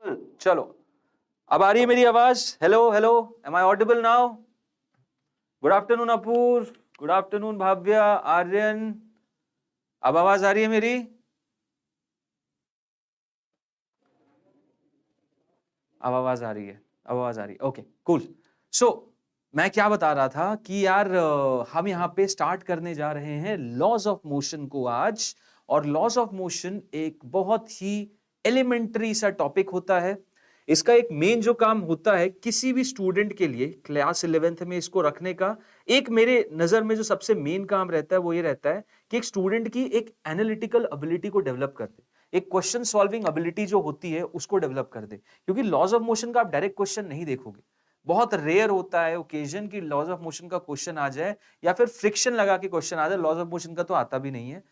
चलो, अब आ रही है मेरी आवाज? Hello hello, am I audible now? Good afternoon Apurva, good afternoon Bhavya, Aryan, अब आवाज आ रही है मेरी? अब आवाज आ रही है, अब आवाज आ रही है, ओके कूल। सो मैं क्या बता रहा था कि यार हम यहाँ पे स्टार्ट करने जा रहे हैं लॉज ऑफ मोशन को आज। और लॉज ऑफ मोशन एक बहुत ही एलिमेंट्री सा टॉपिक होता है। इसका एक मेन जो काम होता है किसी भी स्टूडेंट के लिए क्लास 11th में इसको रखने का, एक मेरे नजर में जो सबसे मेन काम रहता है वो ये रहता है कि एक स्टूडेंट की एक एनालिटिकल एबिलिटी को डेवलप कर दे, एक क्वेश्चन सॉल्विंग एबिलिटी जो होती है उसको डेवलप कर दे। क्योंकि लॉज ऑफ मोशन का आप डायरेक्ट क्वेश्चन नहीं देखोगे, बहुत रेयर होता है ओकेजन की लॉज ऑफ मोशन का क्वेश्चन आ जाए या फिर फ्रिक्शन लगा के क्वेश्चन आ जाए। लॉज ऑफ मोशन का तो आता भी नहीं है।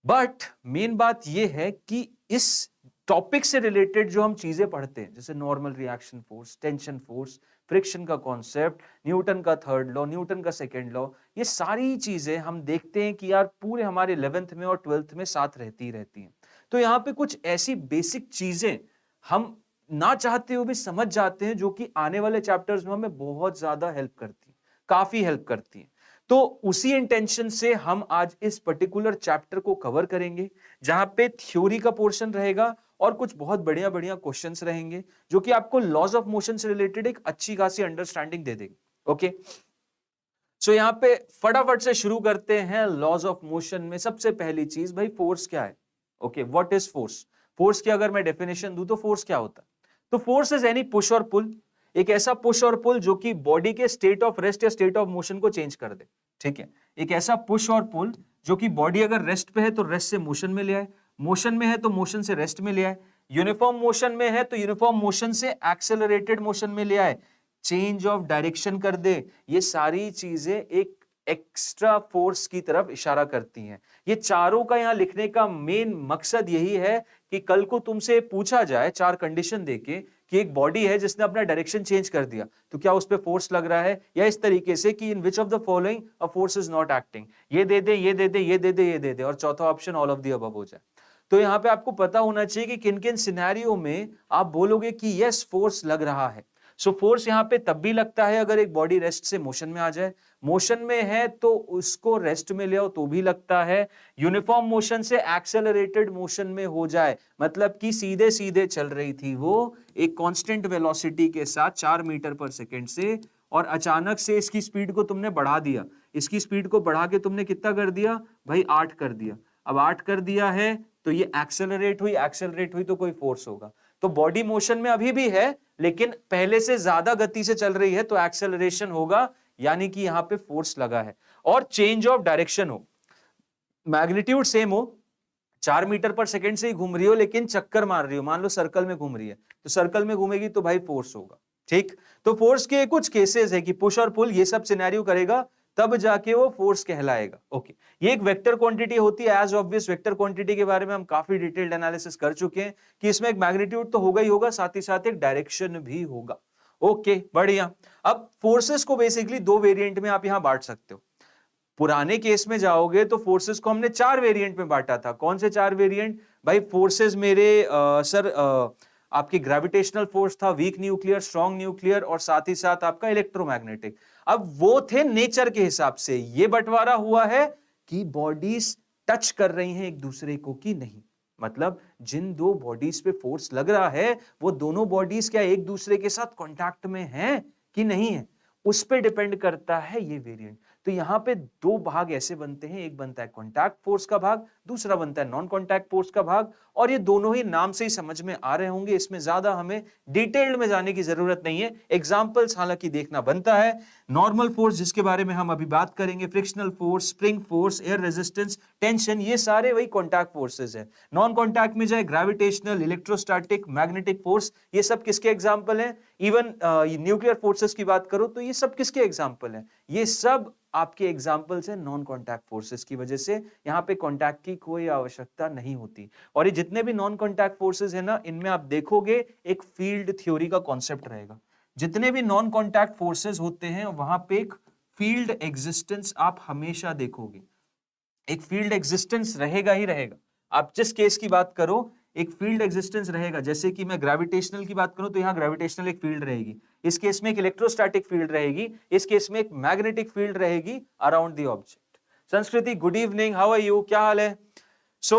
बट मेन बात यह है कि इस टॉपिक से रिलेटेड जो हम चीजें पढ़ते हैं, जैसे normal reaction force, tension force, friction का कॉन्सेप्ट, न्यूटन का थर्ड लॉ, न्यूटन का सेकेंड लॉ, ये सारी चीजें हम देखते हैं कि यार पूरे हमारे 11th में और 12th में साथ रहती हैं। तो यहाँ पे कुछ ऐसी बेसिक चीजें हम ना चाहते हुए भी समझ जाते हैं जो कि आने वाले चैप्टर्स में हमें बहुत ज्यादा हेल्प करती है, काफी हेल्प करती है। तो उसी इंटेंशन से हम आज इस पर्टिकुलर चैप्टर को कवर करेंगे, जहां पे थ्योरी का पोर्शन रहेगा और कुछ बहुत बढ़िया बढ़िया क्वेश्चंस रहेंगे जो कि आपको लॉज ऑफ मोशन से रिलेटेड एक अच्छी खासी अंडरस्टैंडिंग दे देंगे। ओके, सो यहां पे फटाफट से शुरू करते हैं लॉज ऑफ मोशन में। सबसे पहली चीज भाई, फोर्स क्या है? Okay, what is force? Force की अगर मैं डेफिनेशन दूं तो फोर्स क्या होता है? तो फोर्स इज एनी पुश और पुल, एक ऐसा पुश और पुल जो कि बॉडी के स्टेट ऑफ रेस्ट या स्टेट ऑफ मोशन को चेंज कर दे। ठीक है, एक ऐसा पुश और पुल जो कि बॉडी अगर रेस्ट पे है तो रेस्ट से मोशन में ले आए, मोशन में है तो मोशन से रेस्ट में ले आए, यूनिफॉर्म मोशन में है तो यूनिफॉर्म मोशन से एक्सेलरेटेड मोशन में ले आए, चेंज ऑफ डायरेक्शन कर दे। ये सारी चीजें एक एक्स्ट्रा फोर्स की तरफ इशारा करती हैं। ये चारों का यहां लिखने का मेन मकसद यही है कि कल को तुमसे पूछा जाए चार कंडीशन देके कि एक बॉडी है जिसने अपना डायरेक्शन चेंज कर दिया तो क्या उस पर फोर्स लग रहा है, या इस तरीके से कि in which of the following a force is not acting, ये दे दे, ये दे दे, ये दे दे, ये दे दे, और चौथा option all of the above हो जाए। तो यहां पे आपको पता होना चाहिए कि किन किन सिनेरियो में आप बोलोगे कि यस फोर्स लग रहा है। सो फोर्स यहां पे तब भी लगता है अगर एक बॉडी रेस्ट से मोशन में आ जाए, मोशन में है तो उसको रेस्ट में ले आओ तो भी लगता है, यूनिफॉर्म मोशन से एक्सेलरेटेड मोशन में हो जाए, मतलब कि सीधे सीधे चल रही थी वो एक कांस्टेंट वेलोसिटी के साथ 4 मीटर पर सेकेंड से, और अचानक से इसकी स्पीड को तुमने बढ़ा दिया, इसकी स्पीड को बढ़ा के तुमने कितना कर दिया भाई, 8 कर दिया। अब 8 कर दिया है तो ये एक्सेलरेट हुई तो कोई फोर्स होगा। तो बॉडी मोशन में अभी भी है लेकिन पहले से ज्यादा गति से चल रही है तो एक्सेलरेशन होगा, यानी कि यहां पे फोर्स लगा है। और चेंज ऑफ डायरेक्शन हो, मैग्नीट्यूड सेम हो, 4 मीटर पर सेकेंड से ही घूम रही हो लेकिन चक्कर मार रही हो, मान लो सर्कल में घूम रही है तो सर्कल में घूमेगी तो भाई फोर्स होगा। ठीक, तो फोर्स के कुछ केसेस है कि पुश और पुल ये सब सिनेरियो करेगा तब जाके वो फोर्स कहलाएगा। ओके, ये एक वेक्टर क्वांटिटी होती है। एज ऑब्वियस वेक्टर क्वांटिटी के बारे में हम काफी डिटेल्ड एनालिसिस कर चुके हैं कि इसमें एक मैग्नीट्यूड तो होगा ही होगा, साथ ही साथ एक डायरेक्शन भी होगा। ओके, बढ़िया। अब फोर्सेस को बेसिकली दो वेरिएंट में आप यहां बांट सकते हो। पुराने केस में जाओगे तो फोर्सेस को हमने 4 वेरिएंट में बांटा था। कौन से 4 वेरिएंट भाई? फोर्सेस मेरे सर आपकी ग्रेविटेशनल फोर्स था, वीक न्यूक्लियर, स्ट्रॉन्ग न्यूक्लियर, और साथ ही साथ आपका इलेक्ट्रोमैग्नेटिक। अब वो थे नेचर के हिसाब से। ये बंटवारा हुआ है कि बॉडीज टच कर रही हैं एक दूसरे को कि नहीं, मतलब जिन दो बॉडीज पे फोर्स लग रहा है वो दोनों बॉडीज क्या एक दूसरे के साथ कांटेक्ट में हैं कि नहीं है, उस पे डिपेंड करता है ये वेरिएंट। तो यहां पे दो भाग ऐसे बनते हैं, एक बनता है कांटेक्ट फोर्स का भाग, दूसरा बनता है नॉन कांटेक्ट फोर्स का भाग, और ये दोनों ही नाम से ही समझ में आ रहे होंगे, इसमें ज्यादा हमें डिटेल्ड में जाने की जरूरत नहीं है। एग्जांपल्स हालांकि देखना बनता है। नॉर्मल फोर्स जिसके बारे में हम अभी बात करेंगे, frictional force, spring force, air resistance, tension, ये सारे वही कांटेक्ट फोर्सेस है। नॉन कांटेक्ट में जाए ग्रेविटेशनल, इलेक्ट्रोस्टैटिक, मैग्नेटिक फोर्स, ये सब किसके एग्जांपल हैं? इवन न्यूक्लियर फोर्सेस की बात करो तो ये सब किसके एग्जांपल हैं? ये सब आपके एग्जाम्पल्स हैं नॉन कॉन्टैक्ट फोर्सेस की वजह से। यहां पे कॉन्टैक्ट की कोई आवश्यकता नहीं होती। और ये जितने भी नॉन कॉन्टैक्ट फोर्सेस है ना, इनमें आप देखोगे एक फील्ड थ्योरी का कॉन्सेप्ट रहेगा। जितने भी नॉन कॉन्टैक्ट फोर्सेस होते हैं वहां पे एक फील्ड एग्जिस्टेंस आप हमेशा देखोगे, एक फील्ड एग्जिस्टेंस रहेगा ही रहेगा। आप जिस केस की बात करो, एक फील्ड एग्जिस्टेंस रहेगा। जैसे कि मैं ग्रेविटेशनल की बात करूं तो यहाँ ग्रेविटेशनल एक फील्ड रहेगी, इस केस में एक इलेक्ट्रोस्टैटिक फील्ड रहेगी, इस केस में एक मैग्नेटिक फील्ड रहेगी around the object. Sanskriti, good evening, how are you, क्या हाल है? सो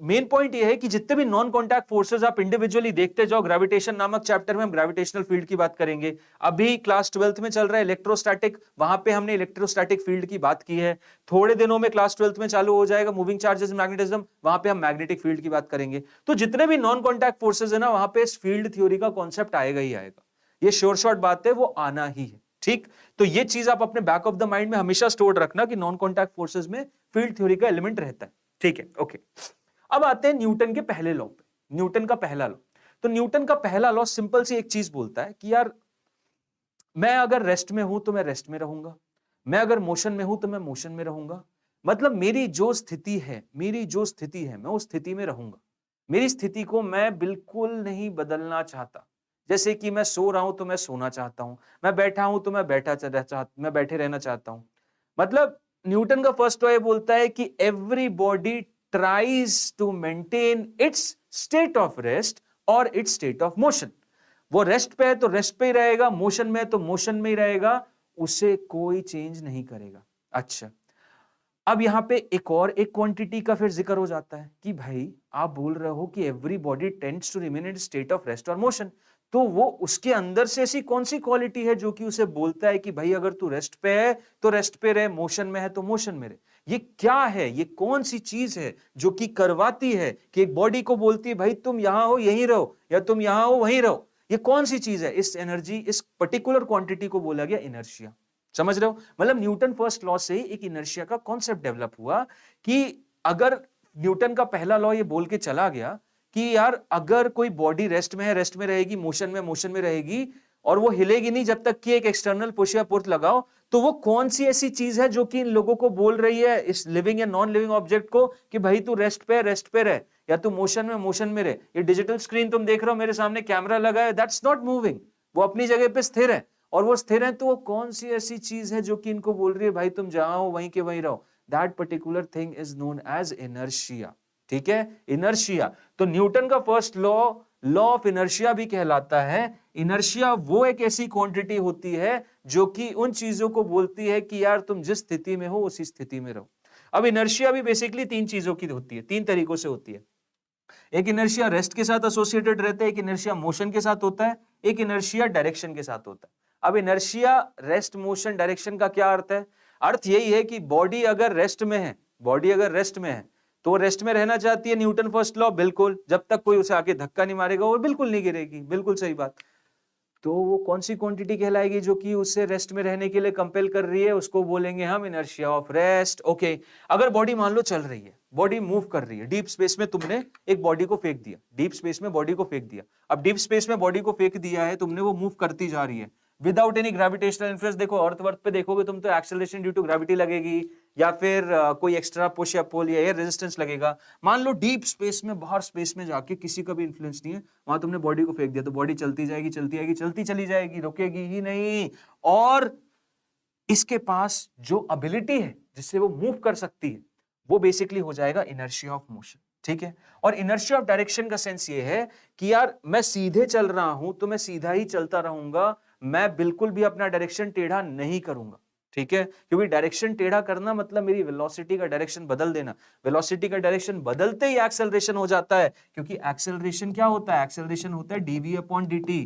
मेन पॉइंट ये है कि जितने भी नॉन कॉन्टैक्ट फोर्सेस आप इंडिविजुअली देखते जाओ, ग्रेविटेशन नामक चैप्टर में हम ग्रेविटेशनल फील्ड की बात करेंगे। अभी क्लास 12th में चल रहा है इलेक्ट्रोस्टैटिक, वहां पे हमने इलेक्ट्रोस्टैटिक फील्ड की बात की है। थोड़े दिनों में क्लास 12th में चालू हो जाएगा मूविंग चार्जेस मैग्नेटिज्म, वहां पे हम मैग्नेटिक फील्ड की बात करेंगे। तो जितने भी नॉन कॉन्टैक्ट फोर्सेज है ना, वहां पे इस फील्ड थ्योरी का कॉन्सेप्ट आएगा ही आएगा, ये श्योर शॉर्ट बात है, वो आना ही है। ठीक, तो ये चीज आप अपने बैक ऑफ द माइंड में हमेशा स्टोर रखना कि नॉन कॉन्टैक्ट फोर्सेज में फील्ड थ्योरी का एलिमेंट रहता है। ठीक है, ओके। अब आते हैं न्यूटन के पहले लॉ पे, न्यूटन का पहला लॉ। तो न्यूटन का पहला लॉ सिंपल सी एक चीज बोलता है कि यार मैं अगर रेस्ट में हूं तो मैं रेस्ट में रहूंगा, मैं अगर मोशन में हूं तो मैं मोशन में रहूंगा। मतलब मेरी जो स्थिति है, मेरी जो स्थिति है, मैं उस स्थिति में रहूंगा। मेरी स्थिति को मैं बिल्कुल नहीं बदलना चाहता। जैसे कि मैं सो रहा हूं तो मैं सोना चाहता हूं, मैं बैठा हूं तो मैं बैठे रहना चाहता हूं। मतलब न्यूटन का फर्स्ट लॉ ये बोलता है कि every body tries to maintain its state of rest और its state of motion। वो रेस्ट पे है तो रेस्ट पे ही रहेगा, मोशन में है तो मोशन में ही रहेगा, उसे कोई चेंज नहीं करेगा। अच्छा, अब यहां पे एक क्वांटिटी का फिर जिक्र हो जाता है कि भाई आप बोल रहे हो कि every body tends to remain in state of rest और मोशन, तो वो उसके अंदर से ऐसी कौन सी क्वालिटी है जो कि उसे बोलता है कि भाई अगर तू रेस्ट पे है तो रेस्ट पे रहे, मोशन में है तो मोशन में रहे। ये क्या है, ये कौन सी चीज है जो कि करवाती है कि एक बॉडी को बोलती है भाई तुम यहां हो यहीं रहो, या तुम यहां हो वहीं रहो? ये कौन सी चीज है? इस एनर्जी, इस पर्टिकुलर क्वांटिटी को बोला गया इनर्शिया। समझ रहे हो? मतलब न्यूटन फर्स्ट लॉ से एक इनर्शिया का कॉन्सेप्ट डेवलप हुआ कि अगर न्यूटन का पहला लॉ ये बोल के चला गया कि यार अगर कोई बॉडी रेस्ट में है रेस्ट में रहेगी, मोशन में रहेगी, और वो हिलेगी नहीं जब तक कि एक एक्सटर्नल पुश या पुट लगाओ, तो वो कौन सी ऐसी चीज है जो कि इन लोगों को बोल रही है, इस लिविंग या नॉन लिविंग ऑब्जेक्ट को, कि भाई तू रेस्ट पे रहे, या तू मोशन में रहे। ये डिजिटल स्क्रीन तुम देख रहे हो, मेरे सामने कैमरा लगा है, दैट्स नॉट मूविंग, वो अपनी जगह पे स्थिर है। और वो स्थिर है तो वो कौन सी ऐसी चीज है जो कि इनको बोल रही है भाई तुम जहां हो वहीं के वहीं रहो? That particular thing is known as inertia. ठीक है, इनर्शिया। तो न्यूटन का first law, law of inertia भी कहलाता है। इनर्शिया वो एक ऐसी क्वांटिटी होती है जो कि उन चीजों को बोलती है कि यार तुम जिस स्थिति में हो उसी स्थिति में रहो। अब इनर्शिया भी बेसिकली तीन चीजों की होती है, तीन तरीकों से होती है। एक इनर्शिया रेस्ट के साथ एसोसिएटेड रहता है, एक इनर्शिया मोशन के साथ होता है, एक इनर्शिया डायरेक्शन के साथ होता है। अब इनर्शिया, रेस्ट, मोशन, डायरेक्शन का क्या अर्थ है? अर्थ यही है कि बॉडी अगर रेस्ट में है, बॉडी अगर रेस्ट में है तो वो रेस्ट में रहना चाहती है, न्यूटन फर्स्ट लॉ, बिल्कुल, जब तक कोई उसे आके धक्का नहीं मारेगा वो बिल्कुल नहीं गिरेगी, बिल्कुल सही बात। तो वो कौन सी क्वांटिटी कहलाएगी जो कि उसे रेस्ट में रहने के लिए कंपेल कर रही है? उसको बोलेंगे हम इनर्शिया ऑफ रेस्ट। ओके, अगर बॉडी मान लो चल रही है, बॉडी मूव कर रही है, डीप स्पेस में तुमने एक बॉडी को फेंक दिया, डीप स्पेस में बॉडी को फेंक दिया। अब डीप स्पेस में बॉडी को फेंक दिया है तुमने, वो मूव करती जा रही है विदाउट एनी ग्रेविटेशनल इन्फ्लुएंस। देखो अर्थ वर्थ पे देखोगे तुम तो एक्सेलरेशन ड्यू टू ग्रेविटी लगेगी, या फिर कोई एक्स्ट्रा पुश या पुल या एयर रेजिस्टेंस लगेगा। मान लो डीप स्पेस में, बाहर स्पेस में जाके किसी का भी इन्फ्लुएंस नहीं है, वहां तुमने बॉडी को फेंक दिया, तो बॉडी चलती जाएगी, चलती आएगी, चलती चली जाएगी, रुकेगी ही नहीं। और इसके पास जो एबिलिटी है जिससे वो मूव कर सकती है, वो बेसिकली हो जाएगा इनर्शिया ऑफ मोशन। ठीक है, और इनर्शिया ऑफ डायरेक्शन का सेंस ये है कि यार मैं सीधे चल रहा हूं तो मैं सीधा ही चलता रहूंगा, मैं बिल्कुल भी अपना डायरेक्शन टेढ़ा नहीं करूंगा। ठीक है, क्योंकि डायरेक्शन टेढ़ा करना मतलब मेरी वेलोसिटी का डायरेक्शन बदल देना। वेलोसिटी का डायरेक्शन बदलते ही एक्सेलरेशन हो जाता है, क्योंकि एक्सेलरेशन क्या होता है? एक्सेलरेशन होता है डीवी अपॉन dt।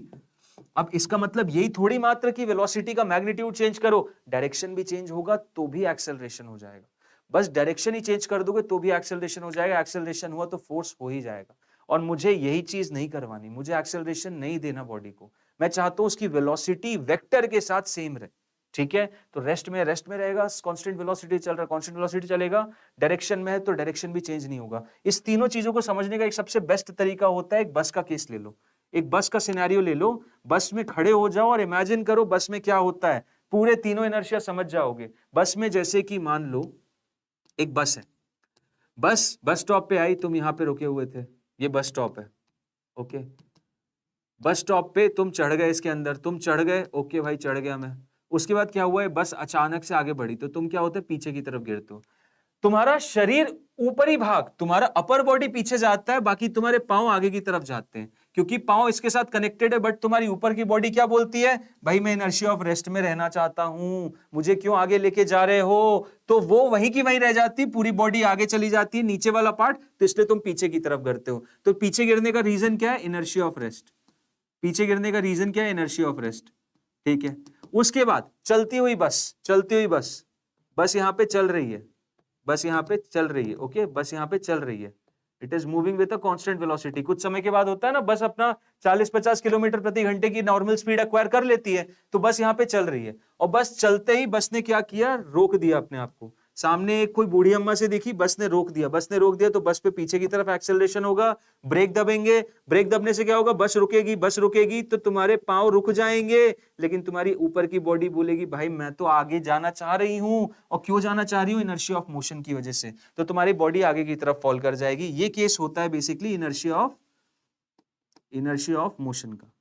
अब इसका मतलब यही थोड़ी मात्र कि वेलोसिटी का मैग्नीट्यूड चेंज करो, डायरेक्शन भी चेंज होगा तो भी एक्सेलरेशन हो जाएगा। बस डायरेक्शन ही चेंज कर दोगे तो भी एक्सेलरेशन हो जाएगा, एक्सेलरेशन हुआ तो फोर्स हो ही जाएगा। और मुझे यही चीज नहीं करवानी, मुझे एक्सेलरेशन नहीं देना बॉडी को, मैं चाहता हूं उसकी वेलोसिटी वेक्टर के साथ सेम रहे। ठीक है, तो रेस्ट में रहेगा, कांस्टेंट वेलोसिटी चल रहा है, कांस्टेंट वेलोसिटी चलेगा। डायरेक्शन में है तो डायरेक्शन भी चेंज नहीं होगा। इस तीनों चीजों को समझने का एक सबसे बेस्ट तरीका होता है, एक बस का केस ले लो, एक बस का सिनेरियो ले लो, बस में खड़े हो जाओ और इमेजिन करो बस में क्या होता है, पूरे तीनों इनर्शिया समझ जाओगे। बस में जैसे कि मान लो एक बस है, बस स्टॉप पे आई, तुम यहां पे रुके हुए थे, ये बस स्टॉप है। ओके, बस स्टॉप पे तुम चढ़ गए, इसके अंदर तुम चढ़ गए, ओके भाई चढ़ गया मैं। उसके बाद क्या हुआ है, बस अचानक से आगे बढ़ी तो तुम क्या होते, पीछे की तरफ गिरते हो। तुम्हारा शरीर ऊपरी भाग, तुम्हारा अपर बॉडी पीछे जाता है, बाकी तुम्हारे पांव आगे की तरफ जाते हैं, क्योंकि पांव इसके साथ कनेक्टेड है। बट तुम्हारी ऊपर की बॉडी क्या बोलती है, भाई मैं इनर्शिया ऑफ रेस्ट में रहना चाहता हूं, मुझे क्यों आगे लेके जा रहे हो, तो वो वहीं की वहीं रह जाती, पूरी बॉडी आगे चली जाती है, नीचे वाला पार्ट, तो इसलिए तुम पीछे की तरफ गिरते हो। तो पीछे गिरने का रीजन क्या है, इनर्शिया ऑफ रेस्ट। पीछे गिरने का रीजन क्या है, इनर्शिया ऑफ रेस्ट। ठीक है, उसके बाद चलती हुई बस, चलती हुई बस, बस यहाँ पे चल रही है, बस यहाँ पे चल रही है, ओके, बस यहाँ पे चल रही है, it is moving with a constant velocity. कुछ समय के बाद होता है ना, बस अपना 40-50 किलोमीटर प्रति घंटे की नॉर्मल स्पीड एक्वायर कर लेती है, तो बस यहाँ पे चल रही है, और बस चलते ही बस ने क्या किया, रोक दिया अपने आप को। सामने एक कोई बूढ़ी अम्मा से दिखी, बस ने रोक दिया, बस ने रोक दिया, तो बस पे पीछे की तरफ एक्सेलरेशन होगा, ब्रेक दबेंगे, ब्रेक दबने से क्या होगा, बस रुकेगी, बस रुकेगी तो तुम्हारे पांव रुक जाएंगे, लेकिन तुम्हारी ऊपर की बॉडी बोलेगी भाई मैं तो आगे जाना चाह रही हूं, और क्यों जाना चाह रही हूं, इनर्शिया ऑफ मोशन की वजह से, तो तुम्हारी बॉडी आगे की तरफ फॉल कर जाएगी। ये केस होता है बेसिकली इनर्शिया ऑफ मोशन का।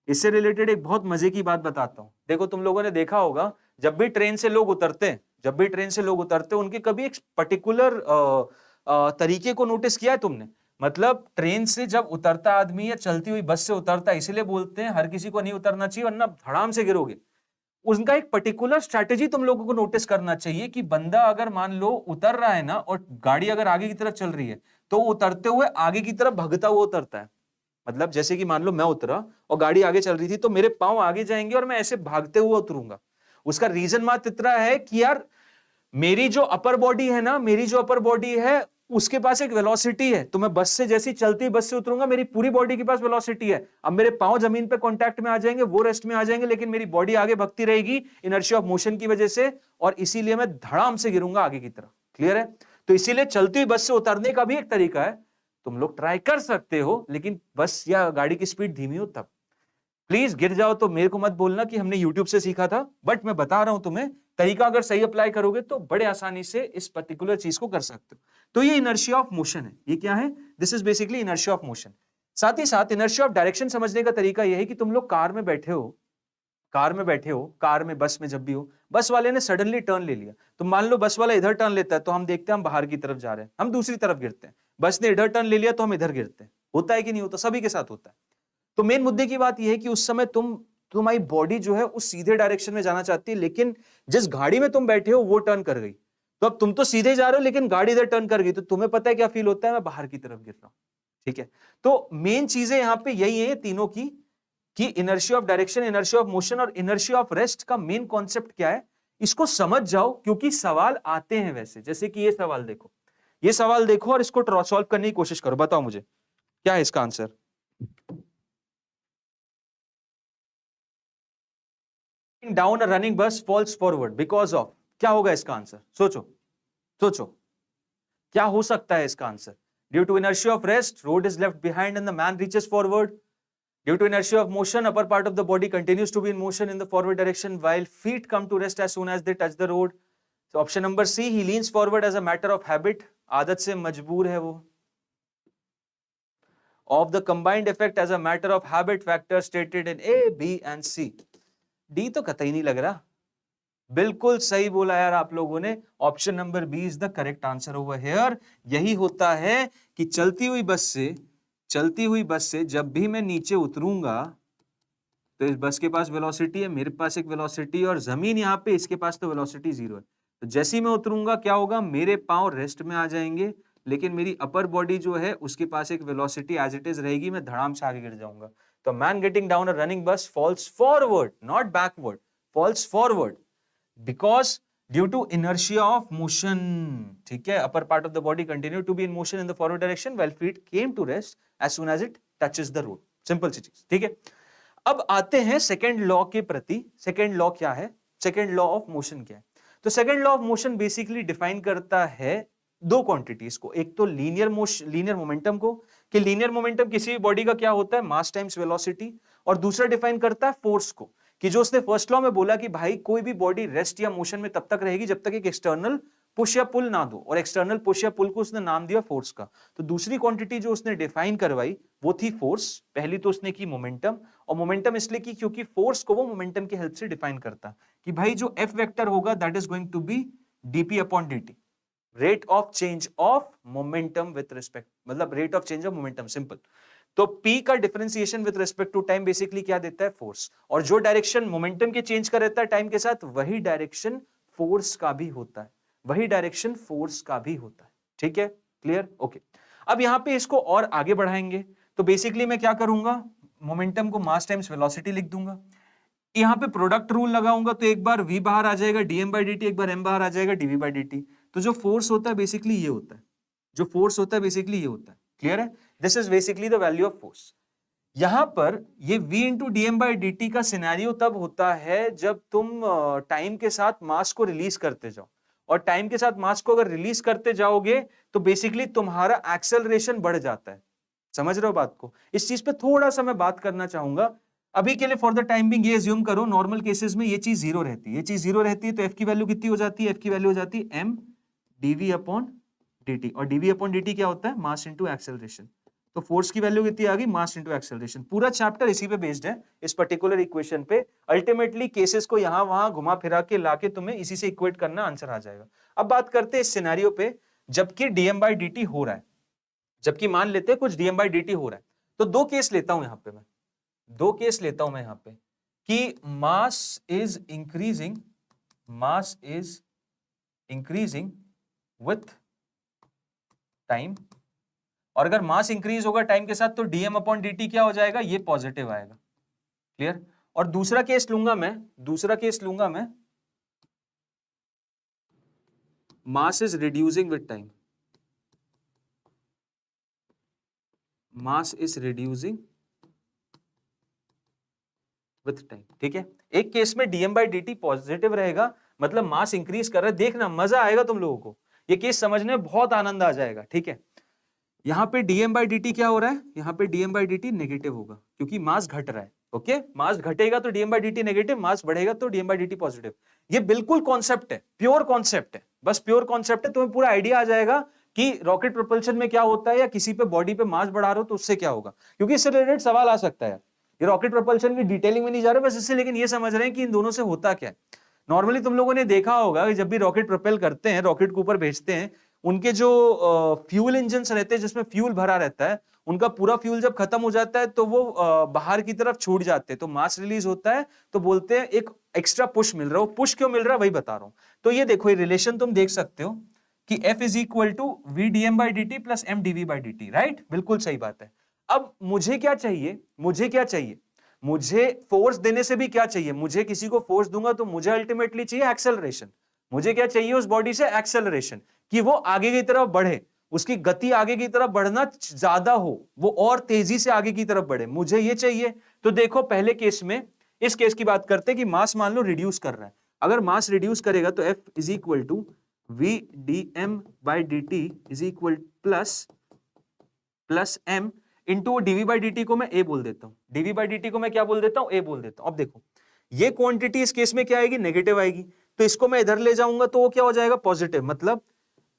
इससे रिलेटेड एक बहुत मजे की बात बताता हूं। देखो तुम लोगों ने देखा होगा, जब भी ट्रेन से लोग उतरते हैं, जब भी ट्रेन से लोग उतरते हैं, उनके कभी एक पर्टिकुलर तरीके को नोटिस किया है तुमने? मतलब ट्रेन से जब उतरता आदमी या चलती हुई बस से उतरता है, इसीलिए बोलते हैं हर किसी को नहीं उतरना चाहिए वरना धड़ाम से गिरोगे। उनका एक पर्टिकुलर स्ट्रैटेजी तुम लोगों को नोटिस करना चाहिए कि बंदा अगर मान लो उतर रहा है ना, और गाड़ी अगर आगे की तरफ चल रही है, तो उतरते हुए आगे की तरफ भागता हुआ उतरता है। मतलब जैसे कि मान लो मैं उतरा और गाड़ी आगे चल रही थी, तो मेरे पांव आगे जाएंगे और मैं ऐसे भागते हुए उतरूंगा। उसका रीजन मात्र इतना है कि यार मेरी जो अपर बॉडी है ना, मेरी जो अपर बॉडी है उसके पास एक वेलोसिटी है, तो मैं बस से जैसी चलती बस से उतरूंगा, मेरी पूरी बॉडी के पास वेलोसिटी है। अब मेरे पांव जमीन पे कांटेक्ट में आ जाएंगे, वो रेस्ट में आ जाएंगे, लेकिन मेरी बॉडी आगे भगती रहेगी इनर्शिया ऑफ मोशन की वजह से, और इसीलिए मैं धड़ाम से गिरूंगा आगे की तरफ। क्लियर है? तो इसीलिए चलती हुई बस से उतरने का भी एक तरीका है, तुम लोग ट्राई कर सकते हो, लेकिन बस या गाड़ी की स्पीड धीमी हो तब। प्लीज गिर जाओ तो मेरे को मत बोलना कि हमने YouTube से सीखा था, बट मैं बता रहा हूं तुम्हें तरीका, अगर सही अप्लाई करोगे तो बड़े आसानी से इस पर्टिकुलर चीज को कर सकते हो। तो ये इनर्शिया ऑफ मोशन है। ये क्या है? This is basically inertia of motion. साथ ही साथ इनर्शिया ऑफ डायरेक्शन समझने का तरीका यह है कि तुम लोग कार में बैठे हो, कार में, बस में, जब भी हो, बस वाले ने सडनली टर्न ले लिया, तो मान लो बस वाला इधर टर्न लेता है, तो हम देखते हैं हम बाहर की तरफ जा रहे हैं, हम दूसरी तरफ गिरते हैं। बस ने इधर टर्न ले लिया तो हम इधर गिरते हैं। होता है कि नहीं होता? सभी के साथ होता है। तो मेन मुद्दे की बात यह है कि उस समय तुम्हारी बॉडी जो है उस सीधे डायरेक्शन में जाना चाहती है, लेकिन जिस गाड़ी में तुम बैठे हो वो टर्न कर गई, तो अब तुम तो सीधे जा रहे हो लेकिन गाड़ी इधर टर्न कर गई, तो तुम्हें पता है क्या फील होता है, मैं बाहर की तरफ गिर रहा हूं। ठीक है, तो मेन चीजें यहां पे यही है तीनों की, कि inertia of direction, inertia of motion और इनर्शिया ऑफ रेस्ट का मेन कॉन्सेप्ट क्या है, इसको समझ जाओ, क्योंकि सवाल आते हैं वैसे। जैसे कि ये सवाल देखो, ये सवाल देखो और इसको सॉल्व करने की कोशिश करो, बताओ मुझे क्या है इसका answer. Down a running bus falls forward because of, क्या होगा इसका आंसर? सोचो सोचो, क्या हो सकता है इसका answer? Due to inertia of rest, road is left behind and the man reaches forward. Due to inertia of motion, upper part of the body continues to be in motion in the forward direction while feet come to rest as soon as they touch the road. So option number C, he leans forward as a matter of habit. आदत से मजबूर है वो. Of the combined effect as a matter of habit, factors stated in A, B and C. D तो कतई नहीं लग रहा. बिल्कुल सही बोला यार आप लोगों ने. Option number B is the correct answer over here. यही होता है कि चलती हुई बस से जब भी मैं नीचे उतरूंगा, तो इस बस के पास वेलोसिटी है, मेरे पास एक वेलोसिटी, और जमीन यहाँ पे इसके पास तो वेलोसिटी 0 है. तो जैसे ही मैं उतरूंगा क्या होगा, मेरे पांव रेस्ट में आ जाएंगे, लेकिन मेरी अपर बॉडी जो है उसके पास एक वेलोसिटी एज इट इज रहेगी, मैं धड़ाम से आगे गिर जाऊंगा. तो man getting down a running bus falls forward, not backward, falls forward because due to inertia of motion. ठीक है, upper part of the body continued to be in motion in the forward direction while feet came to rest as soon as it touches the road. Simple सी चीज. ठीक है, अब आते हैं second law के प्रति. सेकेंड लॉ क्या है? सेकेंड लॉ ऑफ मोशन क्या है? तो second law of motion basically define करता है दो क्वांटिटीज को. एक तो लीनियर मोमेंटम को, कि लीनियर मोमेंटम किसी भी बॉडी का क्या होता है, मास टाइम्स वेलोसिटी, और दूसरा डिफाइन करता है फोर्स को, कि जो उसने फर्स्ट लॉ में बोला कि भाई कोई भी बॉडी रेस्ट या मोशन में तब तक रहेगी जब तक एक एक्सटर्नल पुश या पुल ना दो, और एक्सटर्नल पुश या पुल को उसने नाम दिया फोर्स का. तो दूसरी क्वांटिटी जो उसने डिफाइन करवाई वो थी फोर्स. पहली तो उसने की मोमेंटम, और मोमेंटम इसलिए की क्योंकि फोर्स को वो मोमेंटम की हेल्प से डिफाइन करता कि भाई जो एफ वेक्टर होगा that is going to be dp upon dt. Rate of change of momentum with respect, मतलब rate of change of momentum, simple. तो p का differentiation with respect to time basically क्या देता है, फोर्स। और जो direction momentum के change का रहता है टाइम के साथ, वही डायरेक्शन फोर्स का भी होता है, वही डायरेक्शन फोर्स का भी होता है। ठीक है, क्लियर, ओके। अब यहां पे इसको और आगे बढ़ाएंगे, तो बेसिकली मैं क्या करूंगा, मोमेंटम को मास टाइम्स वेलोसिटी लिख दूंगा। यहां पे प्रोडक्ट रूल लगाऊंगा तो एक बार v बाहर आ जाएगा dm बाई dt, एक बार m बाहर आ जाएगा dv बाई dt। तो जो फोर्स होता है बेसिकली ये होता है, जो फोर्स होता है बेसिकली ये होता है। क्लियर है, this is basically the value of force. यहां पर ये v into D M by D T का सिनेरियो तब होता है जब तुम टाइम के साथ मास को रिलीज करते जाओ, और टाइम के साथ मास को अगर रिलीज करते जाओगे तो बेसिकली तुम्हारा एक्सेलरेशन बढ़ जाता है। समझ रहे हो बात को? इस चीज पे थोड़ा सा मैं बात करना चाहूंगा। अभी के लिए फॉर द टाइम बिंग ये अज्यूम करो नॉर्मल केसेस में ये चीज जीरो रहती है, ये चीज जीरो रहती है, तो एफ की वैल्यू कितनी हो जाती है, एफ की वैल्यू हो जाती है एम डीवी अपॉन dt, और dv अपॉन dt क्या होता है, मास इनटू एक्सेलरेशन। तो फोर्स की वैल्यू कितनी आ गई, मास इनटू एक्सेलरेशन। पूरा चैप्टर इसी पे बेस्ड है, इस पर्टिकुलर इक्वेशन पे। अल्टीमेटली केसेस को यहां वहां घुमा फिरा के लाके तुम्हें इसी से इक्वेट करना, आंसर आ जाएगा। अब बात करते हैं इस सिनेरियो पे, जबकि dm बाई dt हो रहा है, जबकि मान लेते हैं कुछ dm बाई dt हो रहा है। तो दो केस लेता हूं यहां पे मैं, दो केस लेता हूं मैं यहां पे, कि mass is increasing, mass is increasing with time, और अगर मास इंक्रीज होगा टाइम के साथ तो dm अपॉन dt क्या हो जाएगा, ये पॉजिटिव आएगा। क्लियर। और दूसरा केस लूंगा मैं, दूसरा केस लूंगा मैं, mass is reducing with time, mass is reducing with time. ठीक है, एक केस में dm बाई dt पॉजिटिव रहेगा, मतलब मास इंक्रीज कर रहा है। देखना मजा आएगा तुम लोगों को, ये केस समझने में बहुत आनंद आ जाएगा। ठीक है, यहां पे dm बाई dt क्या हो रहा है, यहां पे dm बाई dt नेगेटिव होगा क्योंकि मास घट रहा है। ओके, मास घटेगा तो dm बाई dt नेगेटिव, मास बढ़ेगा तो dm बाई dt पॉजिटिव। ये बिल्कुल कॉन्सेप्ट है, प्योर कॉन्सेप्ट है, बस प्योर कॉन्सेप्ट है। तुम्हें पूरा आइडिया आ जाएगा कि रॉकेट प्रोपल्शन में क्या होता है, या किसी पे बॉडी पे मास बढ़ा रहे हो तो उससे क्या होगा, क्योंकि इससे रिलेटेड सवाल आ सकता है। ये रॉकेट प्रोपल्शन की डिटेलिंग में नहीं जा रहे बस इससे, लेकिन ये समझ रहे हैं कि इन दोनों से होता क्या है। नॉर्मली तुम लोगों ने देखा होगा कि जब भी रॉकेट प्रोपेल करते हैं, रॉकेट को ऊपर भेजते हैं, उनके जो फ्यूल इंजन रहते हैं जिसमें फ्यूल भरा रहता है, उनका पूरा फ्यूल जब खत्म हो जाता है तो वो बाहर की तरफ छूट जाते हैं, तो मास रिलीज होता है, तो बोलते हैं एक एक्स्ट्रा पुश मिल रहा है। पुश क्यों मिल रहा है वही बता रहा हूं। तो ये देखो, ये रिलेशन तुम देख सकते हो कि F is equal to V D M by D T plus M D V by D T, right, बिल्कुल सही बात है। अब मुझे क्या चाहिए, मुझे क्या चाहिए, मुझे फोर्स देने से भी क्या चाहिए, मुझे किसी को फोर्स दूंगा तो मुझे अल्टीमेटली चाहिए एक्सेलरेशन। मुझे क्या चाहिए उस बॉडी से, एक्सेलरेशन, कि वो आगे की तरफ बढ़े, उसकी गति आगे की तरफ बढ़ना ज्यादा हो, वो और तेजी से आगे की तरफ बढ़े, मुझे ये चाहिए। तो देखो पहले केस में, इस केस की बात करते हैं कि मास मान लो रिड्यूस कर रहा है। अगर मास रिड्यूस करेगा तो F is equal to V D M by D T is equal plus M into DV by D को मैं ए बोल देता हूं, डीवी बाई डी को मैं क्या बोल देता हूं, ए बोल देता हूं। अब देखो ये क्वांटिटी इस केस में क्या आएगी, नेगेटिव आएगी, तो इसको मैं इधर ले जाऊंगा तो वो क्या हो जाएगा, पॉजिटिव। मतलब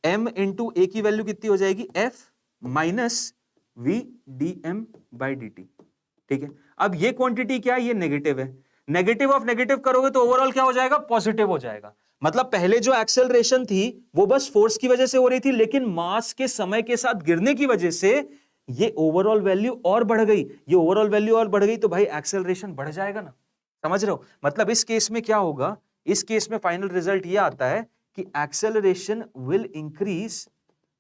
m इंटू ए की वैल्यू कितनी हो जाएगी, f minus V D M by D T. ठीक है, अब ये क्वांटिटी क्या है, ये नेगेटिव है, नेगेटिव ऑफ नेगेटिव करोगे तो ओवरऑल क्या हो जाएगा, पॉजिटिव हो जाएगा। मतलब पहले जो एक्सेलरेशन थी वो बस फोर्स की वजह से हो रही थी, लेकिन मास के समय के साथ गिरने की वजह से ये ओवरऑल वैल्यू और बढ़ गई, ये ओवरऑल वैल्यू और बढ़ गई, तो भाई एक्सेलरेशन बढ़ जाएगा ना। समझ रहे हो? मतलब इस केस में क्या होगा, इस केस में फाइनल रिजल्ट ये आता है कि acceleration will increase,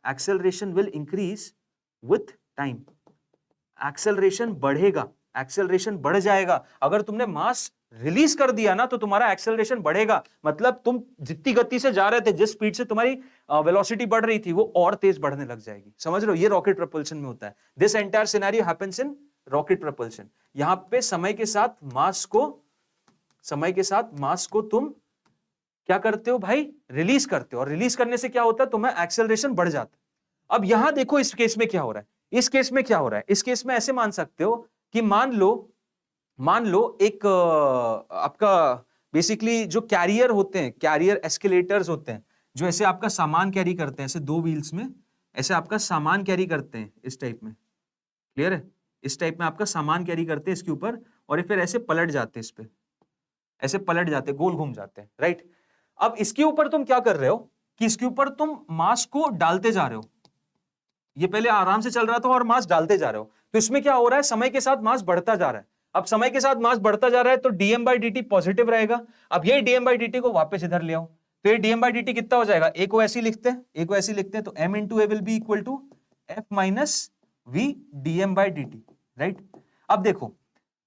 acceleration will increase with time, acceleration बढ़ेगा, एक्सेलरेशन बढ़ जाएगा। अगर तुमने मास रिलीज कर दिया ना तो तुम्हारा एक्सेलरेशन बढ़ेगा, मतलब तुम जितनी गति से जा रहे थे, जिस स्पीड से तुम्हारी वेलोसिटी बढ़ रही थी, वो और तेज बढ़ने लग जाएगी। समझ रहे हो? ये रॉकेट प्रपल्शन में होता है। This entire scenario happens in rocket propulsion. यहां पे समय के साथ मास को, समय के साथ मास को तुम क्या करते हो भाई, रिलीज करते हो, और रिलीज करने से क्या होता है, तुम्हें एक्सेलरेशन बढ़ जाता है। अब यहां देखो इस केस में क्या हो रहा है, इस केस में क्या हो रहा है, इस केस में ऐसे मान सकते हो कि मान लो एक आपका बेसिकली जो कैरियर होते हैं, कैरियर एस्केलेटर्स होते हैं, जो ऐसे आपका सामान कैरी करते हैं, ऐसे दो व्हील्स में ऐसे आपका सामान कैरी करते हैं, इस टाइप में, क्लियर है, इस टाइप में आपका सामान कैरी करते हैं इसके ऊपर, और ये फिर ऐसे पलट जाते हैं, इस पे ऐसे पलट जाते, गोल घूम जाते हैं, राइट। अब इसके ऊपर तुम क्या कर रहे हो, कि इसके ऊपर तुम मास को डालते जा रहे हो, ये पहले आराम से चल रहा था और मास डालते जा रहे हो, तो इसमें क्या हो रहा है, समय के साथ मास बढ़ता जा रहा है। अब समय के साथ मास बढ़ता जा रहा है तो DM by D T positive रहेगा। अब ये डीएम बाई डी टी को वापस इधर ले आओ, तो ये डीएम बाई डी टी कितना हो जाएगा, ए को ऐसे लिखते हैं, ए को ऐसे लिखते हैं, तो M into A will be equal to F minus V DM by D T, right. अब देखो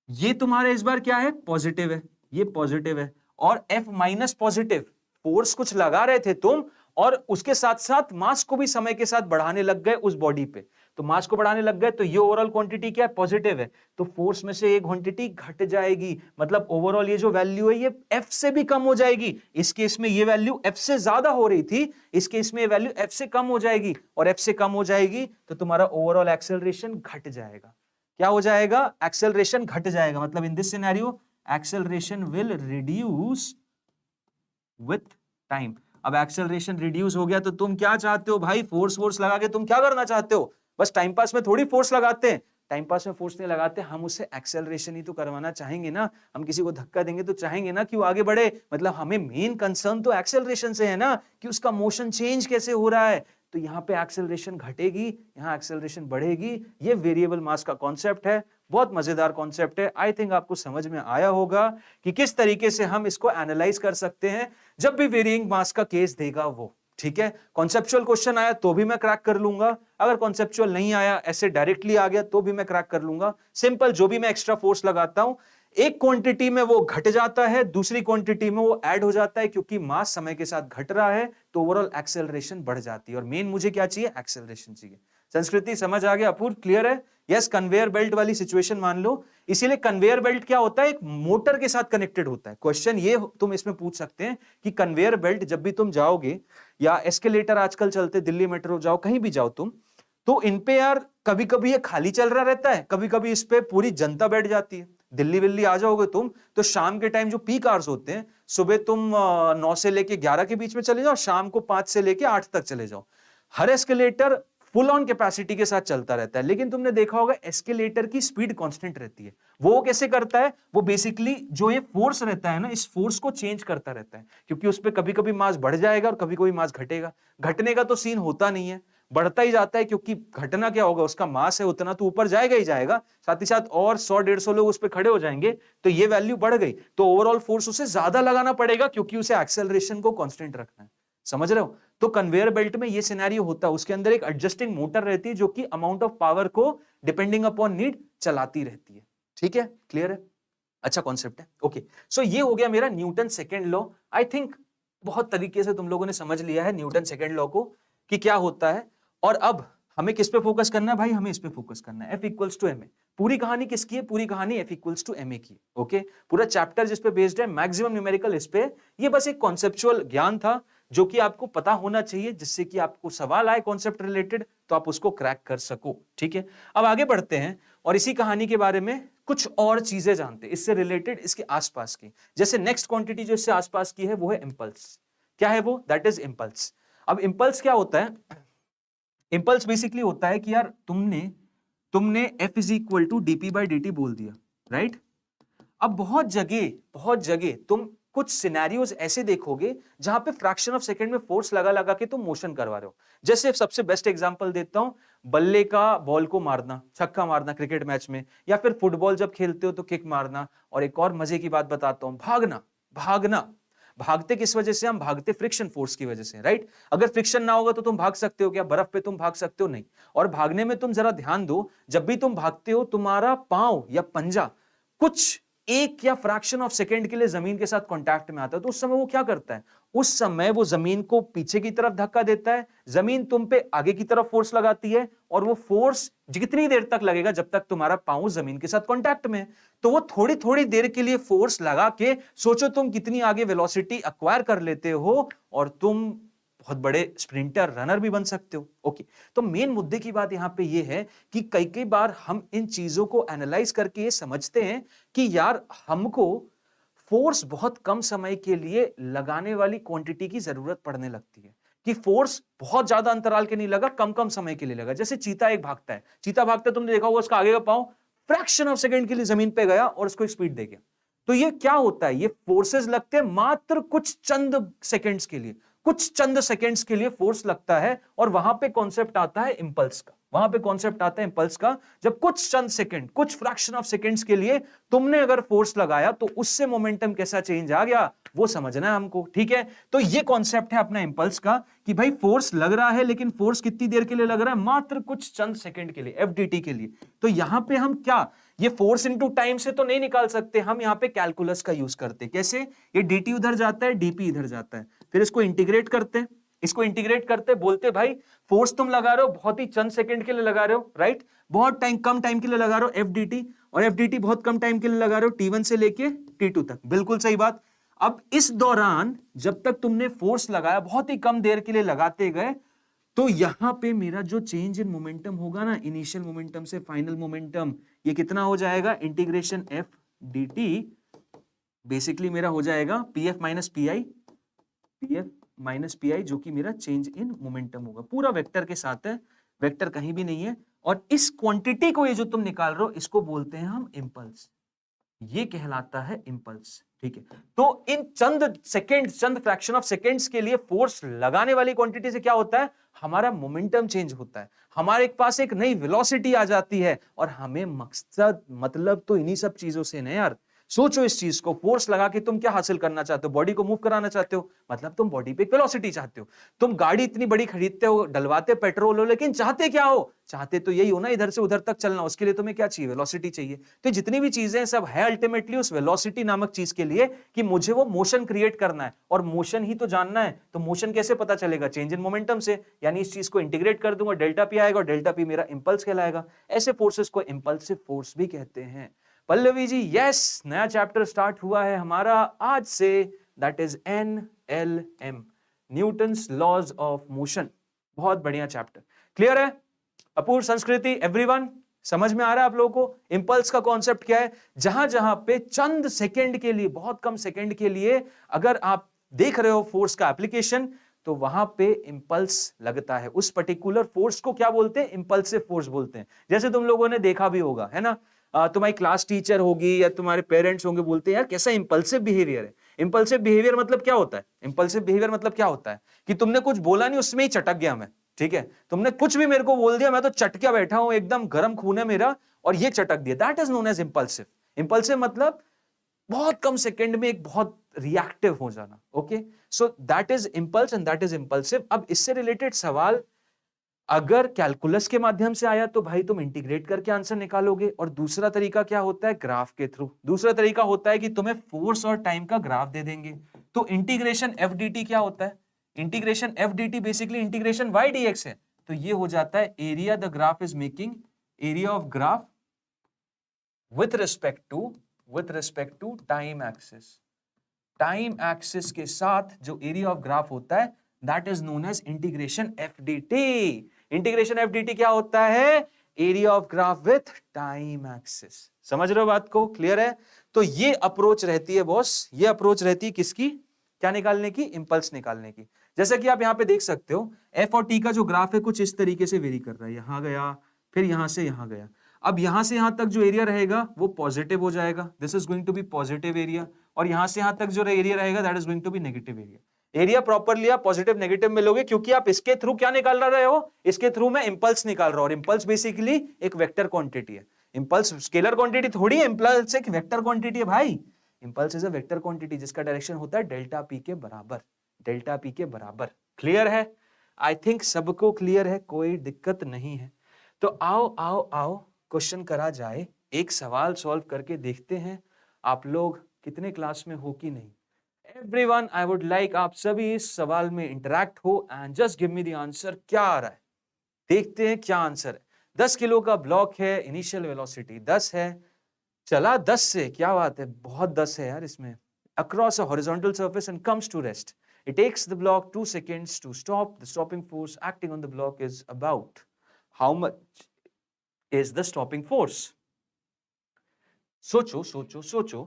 ये तुम्हारे इस बार क्या है, पॉजिटिव है, ये पॉजिटिव है, और एफ माइनस पॉजिटिव, फोर्स कुछ लगा रहे थे तुम, और उसके साथ साथ मास को भी समय के साथ बढ़ाने लग गए उस बॉडी पे, तो मास को बढ़ाने लग गए, तो ये ओवरऑल क्वांटिटी क्या है, पॉजिटिव है, तो फोर्स में से एक क्वांटिटी घट जाएगी, मतलब ओवरऑल ये जो वैल्यू है ये एफ से भी कम हो जाएगी। इस केस में ये वैल्यू एफ से ज्यादा हो रही थी, इस केस में ये वैल्यू एफ से कम हो जाएगी, और एफ से कम हो जाएगी तो तुम्हारा ओवरऑल एक्सेलरेशन घट जाएगा। क्या हो जाएगा, एक्सेलरेशन घट जाएगा, मतलब in this scenario acceleration will reduce with time. अब एक्सेलरेशन रिड्यूस हो गया तो तुम क्या चाहते हो भाई, फोर्स लगा के तुम क्या करना चाहते हो, बस टाइम पास में थोड़ी फोर्स लगाते हैं, टाइम पास में फोर्स नहीं लगाते, हम उससे एक्सेलरेशन ही तो करवाना चाहेंगे ना। हम किसी को धक्का देंगे तो चाहेंगे ना कि वो आगे बढ़े, मतलब हमें मेन कंसर्न तो एक्सेलरेशन से है ना, कि उसका मोशन चेंज कैसे हो रहा है। तो यहाँ पे एक्सेलरेशन घटेगी, यहाँ एक्सेलरेशन बढ़ेगी, ये वेरिएबल मास का कॉन्सेप्ट है, बहुत मजेदार कॉन्सेप्ट है। आई थिंक आपको समझ में आया होगा कि किस तरीके से हम इसको एनालाइज कर सकते हैं जब भी वेरिएंग मास का केस देगा वो, ठीक है। कॉन्सेप्चुअल क्वेश्चन आया तो भी मैं क्रैक कर लूंगा, अगर कॉन्सेप्चुअल नहीं आया, ऐसे डायरेक्टली आ गया तो भी मैं क्रैक कर लूंगा। सिंपल, जो भी मैं एक्स्ट्रा फोर्स लगाता हूं, एक क्वांटिटी में वो घट जाता है, दूसरी क्वांटिटी में वो ऐड हो जाता है, क्योंकि मास समय के साथ घट रहा है तो ओवरऑल एक्सेलरेशन बढ़ जाती है, और मेन मुझे क्या चाहिए, एक्सेलरेशन चाहिए। संस्कृति समझ आ गया, अपूर्व क्लियर है? यस, कन्वेयर बेल्ट वाली सिचुएशन मान लो, इसीलिए कन्वेयर बेल्ट क्या होता है, एक मोटर के साथ कनेक्टेड होता है। क्वेश्चन ये तुम इसमें पूछ सकते हैं कि कन्वेयर बेल्ट जब भी तुम जाओगे, या एस्केलेटर आजकल चलते, दिल्ली मेट्रो जाओ, कहीं भी जाओ तुम, तो इनपे यार कभी कभी ये खाली चल रहा रहता है, कभी कभी इस पे पूरी जनता बैठ जाती है। दिल्ली विल्ली आ जाओगे तुम तो शाम के टाइम जो पीक आवर्स होते हैं, सुबह तुम 9 से लेके 11 के बीच में चले जाओ, शाम को 5 से लेके 8 तक चले जाओ, हर एस्केलेटर फुल ऑन कैपेसिटी के साथ चलता रहता है। लेकिन तुमने देखा होगा एस्केलेटर की स्पीड कांस्टेंट रहती है। वो कैसे करता है, वो बेसिकली जो ये फोर्स रहता है ना, इस फोर्स को चेंज करता रहता है, क्योंकि उस पर कभी कभी मास बढ़ जाएगा और कभी कभी मास घटेगा। घटने का तो सीन होता नहीं है, बढ़ता ही जाता है, क्योंकि घटना क्या होगा, उसका मास है उतना तो ऊपर जाएगा ही जाएगा, साथ ही साथ और 100-150 लोग उस पर खड़े हो जाएंगे तो ये वैल्यू बढ़ गई, तो ओवरऑल फोर्स उसे ज्यादा लगाना पड़ेगा, क्योंकि उसे एक्सेलरेशन को कांस्टेंट रखना है। समझ रहे हो? तो कन्वेयर बेल्ट में ये सिनेरियो होता है, उसके अंदर एक एडजस्टिंग मोटर रहती है जो कि अमाउंट ऑफ पावर को डिपेंडिंग अपॉन नीड चलाती रहती है। ठीक है, क्लियर है? अच्छा कॉन्सेप्ट है। ओके, सो ये हो गया मेरा Newton second law. I think बहुत तरीके से तुम लोगों ने समझ लिया है न्यूटन सेकेंड लॉ को कि क्या होता है। और अब हमें किस पे फोकस करना है भाई, हमें इस पे फोकस करना है, F इक्वल्स टू ma। पूरी कहानी किसकी है, पूरी कहानी F इक्वल्स टू ma की। ओके, पूरा चैप्टर जिस पे बेस्ड है, मैक्सिमम न्यूमेरिकल इस पे। ये बस एक कॉन्सेप्चुअल ज्ञान था जो कि आपको पता होना चाहिए, जिससे कि आपको सवाल आए कॉन्सेप्ट रिलेटेड तो आप उसको क्रैक कर सको। ठीक है, अब आगे बढ़ते हैं और इसी कहानी के बारे में कुछ और चीजें जानते हैं इससे रिलेटेड, इसके आसपास की। जैसे नेक्स्ट क्वांटिटी जो इससे आसपास की है वो है इंपल्स। क्या है वो, दैट इज इंपल्स। अब इंपल्स क्या होता है, इंपल्स बेसिकली होता है कि यार तुमने F is equal to DP by D T बोल दिया, राइट। अब बहुत जगह तुम कुछ सिनेरियोज ऐसे देखोगे जहां पे फ्रैक्शन ऑफ सेकंड में फोर्स लगा के तुम मोशन करवा रहे हो। जैसे सबसे बेस्ट एग्जांपल देता हूं, बल्ले का बॉल को मारना, छक्का मारना क्रिकेट मैच में, या फिर फुटबॉल जब खेलते हो तो किक मारना। और एक और मजे की बात बताता हूं, भागना। भागते किस वजह से, हम भागते फ्रिक्शन फोर्स की वजह से, राइट। अगर फ्रिक्शन ना होगा तो तुम भाग सकते हो क्या, बर्फ पे तुम भाग सकते हो, नहीं। और भागने में तुम जरा ध्यान दो, जब भी तुम भागते हो तुम्हारा पांव या पंजा कुछ एक या फ्रैक्शन ऑफ सेकंड के लिए जमीन के साथ कांटेक्ट में आता है, तो उस समय वो क्या करता है, उस समय वो जमीन को पीछे की तरफ धक्का देता है, जमीन तुम पे आगे की तरफ फोर्स लगाती है, और वो फोर्स कितनी देर तक लगेगा, जब तक तुम्हारा पांव जमीन के साथ कांटेक्ट में है। तो वो थोड़ी थोड़ी देर के लिए फोर्स लगा के, सोचो तुम कितनी आगे वेलोसिटी एक्वायर कर लेते हो, और तुम बहुत बड़े स्प्रिंटर रनर भी बन सकते हो। ओके, तो मेन मुद्दे की बात यहां पे ये है कि कई बार हम इन चीजों को एनालाइज करके ये समझते हैं कि यार हमको फोर्स बहुत कम समय के लिए लगाने वाली क्वांटिटी की जरूरत पड़ने लगती है, कि फोर्स बहुत ज्यादा अंतराल के नहीं लगा, कम समय के लिए लगा। जैसे चीता एक भागता है, तुमने देखा होगा उसका आगे का पांव फ्रैक्शन ऑफ सेकंड के लिए जमीन पे गया और उसको स्पीड दे गया। तो ये क्या होता है, ये फोर्सेस लगते हैं मात्र कुछ चंद सेकंड्स के लिए, कुछ चंद सेकंड्स के लिए फोर्स लगता है और वहां पे कॉन्सेप्ट आता है इंपल्स का, वहां पे कॉन्सेप्ट आता है इंपल्स का। जब कुछ चंद सेकंड, कुछ फ्रैक्शन ऑफ सेकंड्स के लिए तुमने अगर फोर्स लगाया तो उससे मोमेंटम कैसा चेंज आ गया वो समझना है हमको, ठीक है। तो ये कॉन्सेप्ट है अपना इंपल्स का कि भाई फोर्स लग रहा है, लेकिन फोर्स कितनी देर के लिए लग रहा है, मात्र कुछ चंद सेकंड के लिए, एफडीटी के लिए। तो यहां पे हम क्या, ये फोर्स इनटू टाइम से तो नहीं निकाल सकते, हम यहां पे कैलकुलस का यूज करते हैं। कैसे, ये dt उधर जाता है, dp इधर जाता है, फिर इसको इंटीग्रेट करते हैं, इसको इंटीग्रेट करते बोलते भाई फोर्स तुम लगा रहे हो बहुत ही चंद सेकंड के लिए लगा रहे हो, राइट, बहुत टाइम, कम टाइम के लिए लगा रहे हो एफडीटी, और एफडीटी बहुत कम टाइम के लिए लगा रहे हो t1 से लेके t2 तक, बिल्कुल सही बात। अब इस दौरान जब तक तुमने फोर्स लगाया, बहुत ही कम देर के लिए लगाते गए, तो यहां पे मेरा जो चेंज इन मोमेंटम होगा ना, इनिशियल मोमेंटम से फाइनल मोमेंटम, ये कितना हो जाएगा, integration F D T, basically मेरा हो जाएगा P F minus P I, जो कि मेरा चेंज इन मोमेंटम होगा, पूरा वेक्टर के साथ है, वेक्टर कहीं भी नहीं है। और इस क्वांटिटी को, ये जो तुम निकाल रहे हो, इसको बोलते हैं हम इंपल्स, ये कहलाता है इंपल्स, ठीक है। तो इन चंद सेकंड, चंद फ्रैक्शन ऑफ सेकंड्स के लिए फोर्स लगाने वाली क्वांटिटी से क्या होता है, हमारा मोमेंटम चेंज होता है, हमारे पास एक नई वेलोसिटी आ जाती है, और हमें मकसद, मतलब तो इन्हीं सब चीजों से ना यार। सोचो इस चीज को, फोर्स लगा के तुम क्या हासिल करना चाहते हो, बॉडी को मूव कराना चाहते हो, मतलब तुम बॉडी पे वेलोसिटी चाहते हो। तुम गाड़ी इतनी बड़ी खरीदते हो, डलवाते पेट्रोल हो, लेकिन चाहते क्या हो, चाहते तो यही हो ना, इधर से उधर तक चलना, उसके लिए तुम्हें क्या चाहिए, वेलोसिटी चाहिए। तो जितनी भी चीजें सब है अल्टीमेटली उस वेलोसिटी नामक चीज के लिए, कि मुझे वो मोशन क्रिएट करना है, और मोशन ही तो जानना है। तो मोशन कैसे पता चलेगा, चेंज इन मोमेंटम से, यानी इस चीज को इंटीग्रेट कर दूंगा, डेल्टा पी आएगा, और डेल्टा पी मेरा इंपल्स कहलाएगा। ऐसे फोर्सेस को इंपल्सिव फोर्स भी कहते हैं। पल्लवी जी, यस, नया चैप्टर स्टार्ट हुआ है हमारा आज से, that is NLM, Newton's laws of motion. बहुत बढ़िया चैप्टर, क्लियर है। अपूर्व, संस्कृति, एवरीवन, समझ में आ रहा है आप लोगों को इंपल्स का कॉन्सेप्ट क्या है। जहां जहां पे चंद सेकंड के लिए, बहुत कम सेकंड के लिए अगर आप देख रहे हो फोर्स का एप्लीकेशन, तो वहां पे इंपल्स लगता है। उस पर्टिकुलर फोर्स को क्या बोलते हैं, इंपल्सिव फोर्स बोलते हैं। जैसे तुम लोगों ने देखा भी होगा, है ना, तुम्हारी क्लास टीचर होगी या तुम्हारे पेरेंट्स होंगे, बोलते हैं यार कैसा इंपल्सिव बिहेवियर है। इंपल्सिव बिहेवियर मतलब क्या होता है, इंपल्सिव बिहेवियर मतलब क्या होता है कि तुमने कुछ बोला नहीं, उसमें ही चटक गया मैं, ठीक है, तुमने कुछ भी मेरे को बोल दिया, मैं तो चटके बैठा हूं, एकदम गर्म खून है मेरा, और ये चटक दिया, that is known as impulsive. Impulsive मतलब बहुत कम सेकंड में एक बहुत रिएक्टिव हो जाना, okay. So that is impulse and that is impulsive. अब इससे रिलेटेड सवाल अगर कैलकुलस के माध्यम से आया तो भाई तुम इंटीग्रेट करके आंसर निकालोगे, और दूसरा तरीका क्या होता है, ग्राफ के थ्रू। दूसरा तरीका होता है कि तुम्हें फोर्स और टाइम का ग्राफ दे देंगे। तो इंटीग्रेशन एफ डी टी क्या होता है, integration F D T basically integration Y D X है। तो ये हो जाता है area the graph is making, area of graph with respect to time axis. Time axis के साथ जो एरिया ऑफ ग्राफ होता है, that is known as integration F D T. Integration F D T क्या होता है, area of graph with time axis. समझ रहे हो बात को, क्लियर है। तो ये अप्रोच रहती है बॉस, ये अप्रोच रहती है किसकी, क्या निकालने की, इंपल्स निकालने की। जैसा कि आप यहां पे देख सकते हो, एफ और टी का जो ग्राफ है कुछ इस तरीके से वेरी कर रहा है, यहां गया, फिर यहां से यहां गया। अब यहां से यहां तक जो एरिया रहेगा वो पॉजिटिव हो जाएगा, this is going to be positive area, और यहां से यहां तक जो एरिया रहेगा that is going to be negative area. Area properly आप पॉजिटिव नेगेटिव में लोगे, क्योंकि आप इसके थ्रू क्या निकाल रहे हो, इसके थ्रू मैं इंपल्स निकाल रहा हूं, और इंपल्स बेसिकली एक वेक्टर क्वांटिटी है। इंपल्स स्केलर क्वांटिटी थोड़ी है, इंपल्स एक वेक्टर क्वांटिटी है भाई। Impulse is a vector quantity जिसका डायरेक्शन होता है डेल्टा पी के बराबर, डेल्टा पी के बराबर। क्लियर है, आई थिंक सबको क्लियर है, कोई दिक्कत नहीं है। तो आओ आओ आओ क्वेश्चन करा जाए, एक सवाल सॉल्व करके देखते हैं आप लोग कितने क्लास में हो कि नहीं। एवरीवन, आई वुड लाइक आप सभी इस सवाल में इंटरैक्ट हो and just give me the answer, क्या आ रहा है, देखते हैं क्या आंसर है। 10 किलो का ब्लॉक है, इनिशियल वेलोसिटी 10 है, चला 10 से, क्या बात है, बहुत 10 है यार इसमें। Across a horizontal surface and comes to rest, it takes the block 2 seconds to stop, the stopping force acting on the block is about, how much is the stopping force. सोचो सोचो सोचो,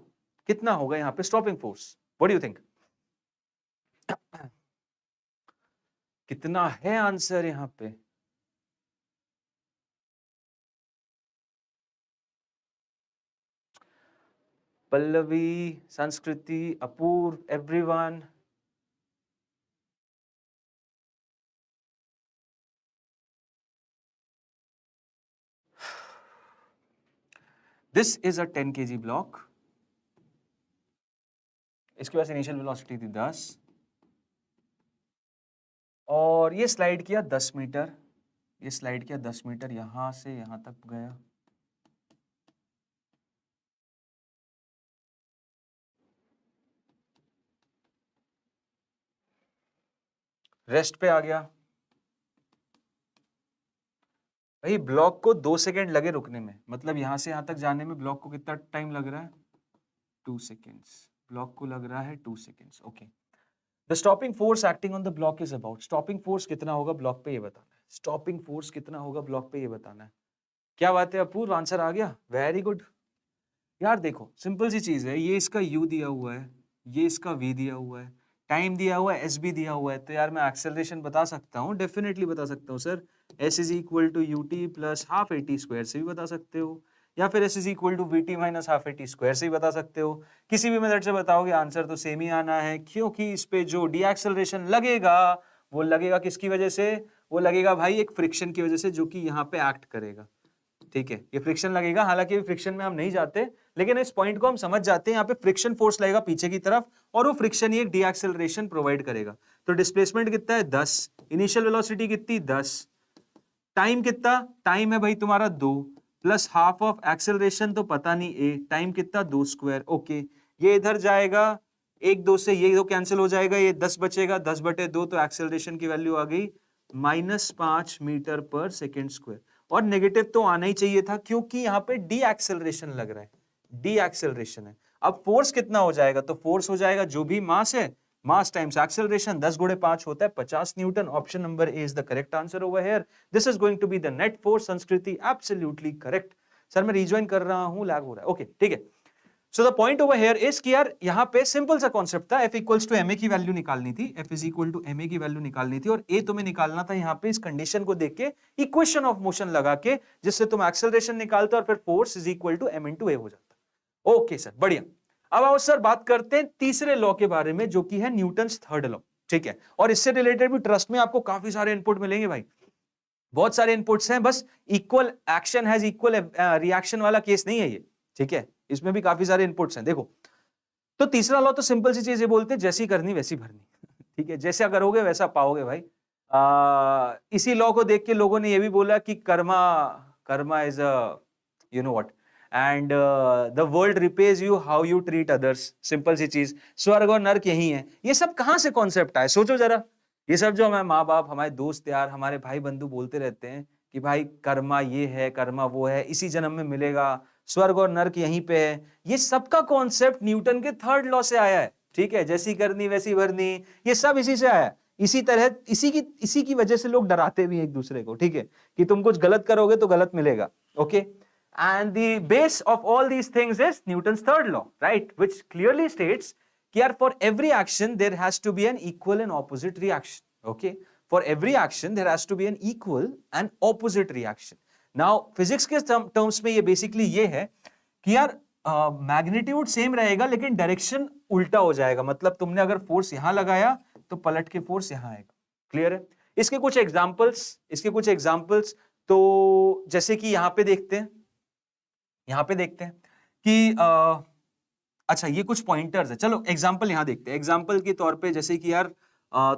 कितना होगा यहां पे stopping force, what do you think, कितना है answer यहां पे। Pallavi, Sanskriti, Apoorv, everyone, this is a 10 kg block, इसके पास इनिशियल वेलोसिटी थी 10 और ये स्लाइड किया 10 मीटर, ये स्लाइड किया 10 मीटर, यहां से यहां तक गया। रेस्ट पे आ गया। भाई ब्लॉक को 2 सेकेंड लगे रुकने में, मतलब यहां से यहां तक जाने में ब्लॉक को कितना टाइम लग रहा है? 2 सेकेंड्स। ब्लॉक को लग रहा है 2 seconds. Okay, the stopping force acting on the block is about, stopping force कितना होगा ब्लॉक पे ये बताना है, स्टॉपिंग फोर्स कितना होगा ब्लॉक पे ये बताना है। क्या बात है अपूर्व, आंसर आ गया, वेरी गुड। यार देखो सिंपल सी चीज है, ये इसका u दिया हुआ है, ये इसका v दिया हुआ है, टाइम दिया हुआ है, s भी दिया हुआ है, तो यार मैं एक्सेलरेशन बता सकता हूँ, डेफिनेटली बता सकता हूँ sir. s is equal to ut plus half A T square से भी बता सकते हो, या फिर s is equal to V T minus half A T square से भी बता सकते हो। किसी भी मेथड से बताओगे आंसर तो सेम ही आना है, क्योंकि इस पे जो डी एक्सेलरेशन लगेगा वो लगेगा किसकी वजह से? वो लगेगा भाई एक फ्रिक्शन की वजह से, जो कि यहाँ पे एक्ट करेगा। ठीक है, ये फ्रिक्शन लगेगा, हालांकि फ्रिक्शन में हम नहीं जाते, लेकिन इस पॉइंट को हम समझ जाते हैं। यहाँ पे फ्रिक्शन फोर्स लगेगा पीछे की तरफ और वो फ्रिक्शन ही एक डी एक्सेलरेशन प्रोवाइड करेगा। तो डिस्प्लेसमेंट कितना है? 10, इनिशियल वेलोसिटी कितनी? 10, टाइम कितना? टाइम है भाई तुम्हारा 2 प्लस हाफ ऑफ एक्सेलरेशन तो पता नहीं a, टाइम कितना? 2 स्क्वायर। ओके, ये इधर जाएगा, 1 2 से ये 2 कैंसिल हो जाएगा, ये 10 बचेगा, 10/2, तो एक्सेलरेशन की वैल्यू आ गई -5 मीटर पर सेकेंड स्क्वायर। और नेगेटिव तो आना ही चाहिए था, क्योंकि यहाँ पे डी एक्सेलरेशन लग रहा है, डी एक्सेलरेशन है। अब फोर्स कितना हो जाएगा? तो फोर्स हो जाएगा जो भी मास है, मास टाइम्स एक्सेलरेशन, 10 गुणे 5 होता है 50 newton. Option number A is the correct answer over here. This is going to be the net force. Sanskriti absolutely correct. Sir मैं रिजॉइन कर रहा हूं, लैग हो रहा है। ओके ठीक है। So the point over here is कि यार यहाँ पे सिंपल सा कॉन्सेप्ट था, F इक्वल्स टू ma की वैल्यू निकालनी थी, F is equal to ma की वैल्यू निकालनी थी, और a तुम्हें निकालना था यहाँ पे इस कंडीशन को देख के, इक्वेशन ऑफ मोशन लगा के, जिससे तुम एक्सेलरेशन निकालते और फिर force is equal to m into a हो जाता। ओके सर, बढ़िया। अब आओ सर बात करते हैं तीसरे लॉ के बारे में, जो कि है न्यूटन्स थर्ड लॉ। ठीक है, और इससे रिलेटेड भी ट्रस्ट में आपको काफी सारे इनपुट मिलेंगे भाई, बहुत सारे इनपुट्स हैं, बस equal action has equal reaction वाला केस नहीं है ये। ठीक है, इसमें भी काफी सारे इनपुट्स हैं। देखो, तो तीसरा लॉ तो सिंपल सी चीज ये बोलते हैं, जैसी करनी वैसी भरनी। ठीक है, जैसा करोगे वैसा पाओगे भाई। इसी लॉ को देख के लोगों ने ये भी बोला कि karma karma is a you know what, and the world repays you how you treat others. Simple सी चीज, स्वर्ग और नर्क यही है। ये सब कहां से कॉन्सेप्ट आए? सोचो जरा। ये सब जो हमारे माँ बाप, हमारे दोस्त यार, हमारे भाई बंधु बोलते रहते हैं कि भाई कर्मा ये है, कर्मा वो है, इसी जन्म में मिलेगा, स्वर्ग और नर्क यहीं पे है, ये सबका कॉन्सेप्ट न्यूटन के थर्ड लॉ से आया है। ठीक है, जैसी करनी वैसी भरनी, ये सब इसी से आया है। इसी तरह इसी की वजह से लोग डराते भी हैं एक दूसरे को। ठीक है, कि तुम कुछ गलत करोगे तो गलत मिलेगा। Okay, and the base of all these things is Newton's third law, right, which clearly states कि यार for every action there has to be an equal and opposite reaction. Okay, for every action there has to be an equal and opposite reaction. Now physics के terms में ये basically ये है कि यार magnitude same रहेगा लेकिन direction उल्टा हो जाएगा। मतलब तुमने अगर फोर्स यहां लगाया तो पलट के फोर्स यहां आएगा। क्लियर है? इसके कुछ एग्जांपल्स तो जैसे कि यहां पे देखते हैं कि अच्छा ये कुछ पॉइंटर्स है। चलो एग्जांपल यहां देखते हैं। एग्जांपल के तौर पे जैसे कि यार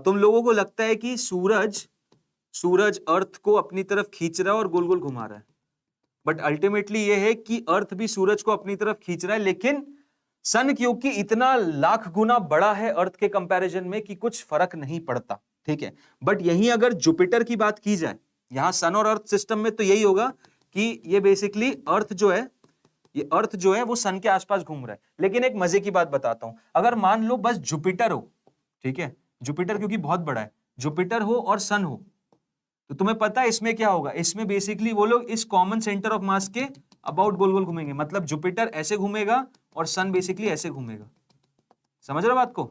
तुम लोगों को लगता है कि सूरज अर्थ को अपनी तरफ खींच रहा है और गोल गोल घुमा रहा है, बट अल्टीमेटली ये है कि अर्थ भी सूरज को अपनी तरफ खींच रहा है, लेकिन सन क्योंकि इतना लाख गुना बड़ा है अर्थ के कंपैरिजन में कि कुछ फर्क नहीं पड़ता। ठीक है, बट यहीं अगर जुपिटर की बात की जाए, यहां सन और अर्थ सिस्टम में, तो यही होगा कि ये बेसिकली अर्थ जो है वो सन के आसपास घूम रहा है। लेकिन एक मजे की बात बताता हूं, अगर मान लो बस जुपिटर हो, ठीक है, जुपिटर क्योंकि बहुत बड़ा है, जुपिटर हो और सन हो, तो तुम्हें पता है इसमें क्या होगा? इसमें बेसिकली वो लोग इस कॉमन सेंटर ऑफ मास के अबाउट गोल गोल घूमेंगे। मतलब जुपिटर ऐसे घूमेगा और सन बेसिकली ऐसे घूमेगा। समझ रहे हो बात को?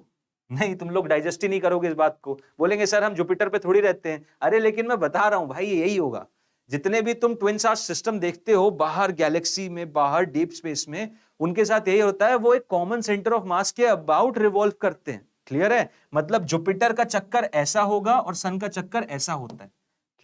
नहीं, तुम लोग डाइजेस्ट ही नहीं करोगे इस बात को, बोलेंगे सर हम जुपिटर पे थोड़ी रहते हैं। अरे लेकिन मैं बता रहा हूं भाई, यही होगा। जितने भी तुम ट्विन स्टार सिस्टम देखते हो बाहर गैलेक्सी में, बाहर डीप स्पेस में, उनके साथ यही होता है, वो एक कॉमन सेंटर ऑफ मास के अबाउट रिवॉल्व करते हैं। क्लियर है? मतलब जुपिटर का चक्कर ऐसा होगा और सन का चक्कर ऐसा होता है।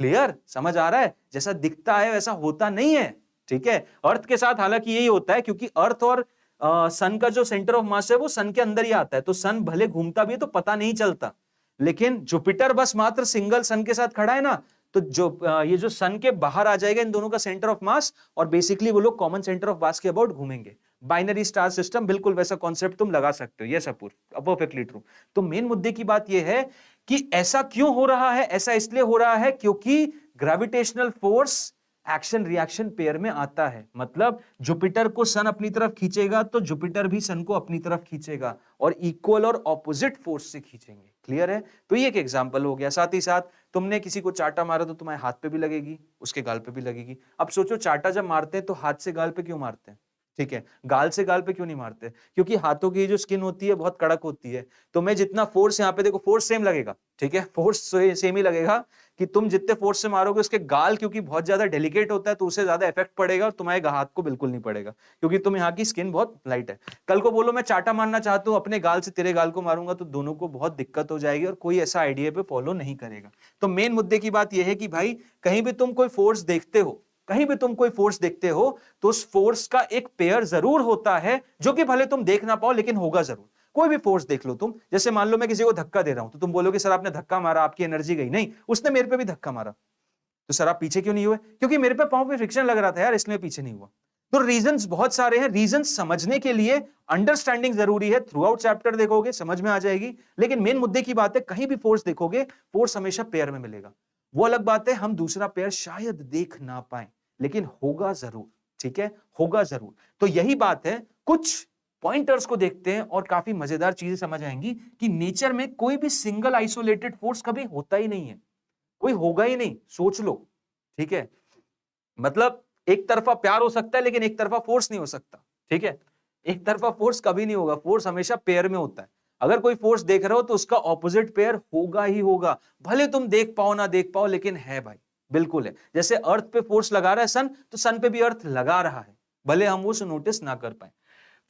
क्लियर? समझ आ रहा है? जैसा दिखता है वैसा होता नहीं है। ठीक है, अर्थ के साथ हालांकि यही होता है, क्योंकि अर्थ और सन का जो सेंटर ऑफ मास है वो सन के अंदर ही आता है, तो सन भले घूमता भी है तो पता नहीं चलता, लेकिन जुपिटर बस मात्र सिंगल सन के साथ खड़ा है ना, तो जो ये जो सन के बाहर आ जाएगा इन दोनों का सेंटर ऑफ मास, और बेसिकली वो लोग कॉमन सेंटर ऑफ मास के अबाउट घूमेंगे। बाइनरी स्टार सिस्टम, बिल्कुल वैसा कॉन्सेप्ट तुम लगा सकते हो, यस अपूर्व, परफेक्टली ट्रू। तो मेन मुद्दे की बात यह है कि ऐसा क्यों हो रहा है, ऐसा इसलिए हो रहा है क्योंकि gravitational force action reaction pair में आता है। मतलब जुपिटर को सन अपनी तरफ खींचेगा तो जुपिटर भी सन को अपनी तरफ खींचेगा, और इक्वल और ऑपोजिट फोर्स से खींचेंगे। क्लियर है? तो ये एक एग्जांपल हो गया। साथ ही साथ तुमने किसी को चाटा मारा तो तुम्हारे हाथ पे भी लगेगी, उसके गाल पे भी लगेगी। अब सोचो, चाटा जब मारते हैं तो हाथ से गाल पे क्यों मारते हैं? ठीक है, गाल से गाल पे क्यों नहीं मारते? क्योंकि हाथों की जो स्किन होती है बहुत कड़क होती है, तो मैं जितना फोर्स यहाँ पे, देखो फोर्स सेम लगेगा, ठीक है, फोर्स सेम ही लगेगा, कि तुम जितने फोर्स से मारोगे उसके गाल क्योंकि बहुत ज्यादा डेलिकेट होता है तो उसे ज्यादा इफेक्ट पड़ेगा, और तुम्हारे हाथ को बिल्कुल नहीं पड़ेगा, क्योंकि तुम यहाँ की स्किन बहुत लाइट है। कल को बोलो मैं चाटा मारना चाहता हूँ, अपने गाल से तेरे गाल को मारूंगा, तो दोनों को बहुत दिक्कत हो जाएगी और कोई ऐसा आइडिया पे फॉलो नहीं करेगा। तो मेन मुद्दे की बात यह है कि भाई कहीं भी तुम कोई फोर्स देखते हो, कहीं भी तुम कोई फोर्स देखते हो, तो उस फोर्स का एक पेयर जरूर होता है, जो कि भले तुम देख ना पाओ लेकिन होगा जरूर। कोई भी फोर्स देख लो तुम, जैसे मान लो मैं किसी को धक्का दे रहा हूं, तो तुम बोलोगे सर आपने धक्का मारा, आपकी एनर्जी गई। नहीं, उसने मेरे पे भी धक्का मारा, तो सर आप पीछे क्यों नहीं हुए? क्योंकि मेरे पे पांव पे फ्रिक्शन लग रहा था यार, इसलिए पीछे नहीं हुआ। तो रीजंस बहुत सारे हैं। रीजंस समझने के लिए अंडरस्टैंडिंग जरूरी है। थ्रू आउट चैप्टर देखोगे समझ में आ जाएगी, लेकिन मेन मुद्दे की बात है, कहीं भी फोर्स देखोगे, फोर्स हमेशा पेयर में मिलेगा। वो अलग बात है हम दूसरा पेयर शायद देख ना पाए, लेकिन होगा जरूर। ठीक है, होगा जरूर। तो यही बात है, कुछ पॉइंटर्स को देखते हैं और काफी मजेदार चीजें समझ आएंगी कि नेचर में कोई भी सिंगल आइसोलेटेड फोर्स कभी होता ही नहीं है, कोई होगा ही नहीं। सोच लो, ठीक है, मतलब एक तरफा प्यार हो सकता है लेकिन एक तरफा फोर्स नहीं हो सकता। ठीक है, एक तरफा फोर्स कभी नहीं होगा, फोर्स हमेशा पेयर में होता है। अगर कोई फोर्स देख रहे हो तो उसका ऑपोजिट पेयर होगा ही होगा, भले तुम देख पाओ ना देख पाओ, लेकिन है भाई, बिल्कुल है। जैसे अर्थ पे फोर्स लगा रहा है सन, तो सन पे भी अर्थ लगा रहा है, भले हम उसे नोटिस ना कर पाए।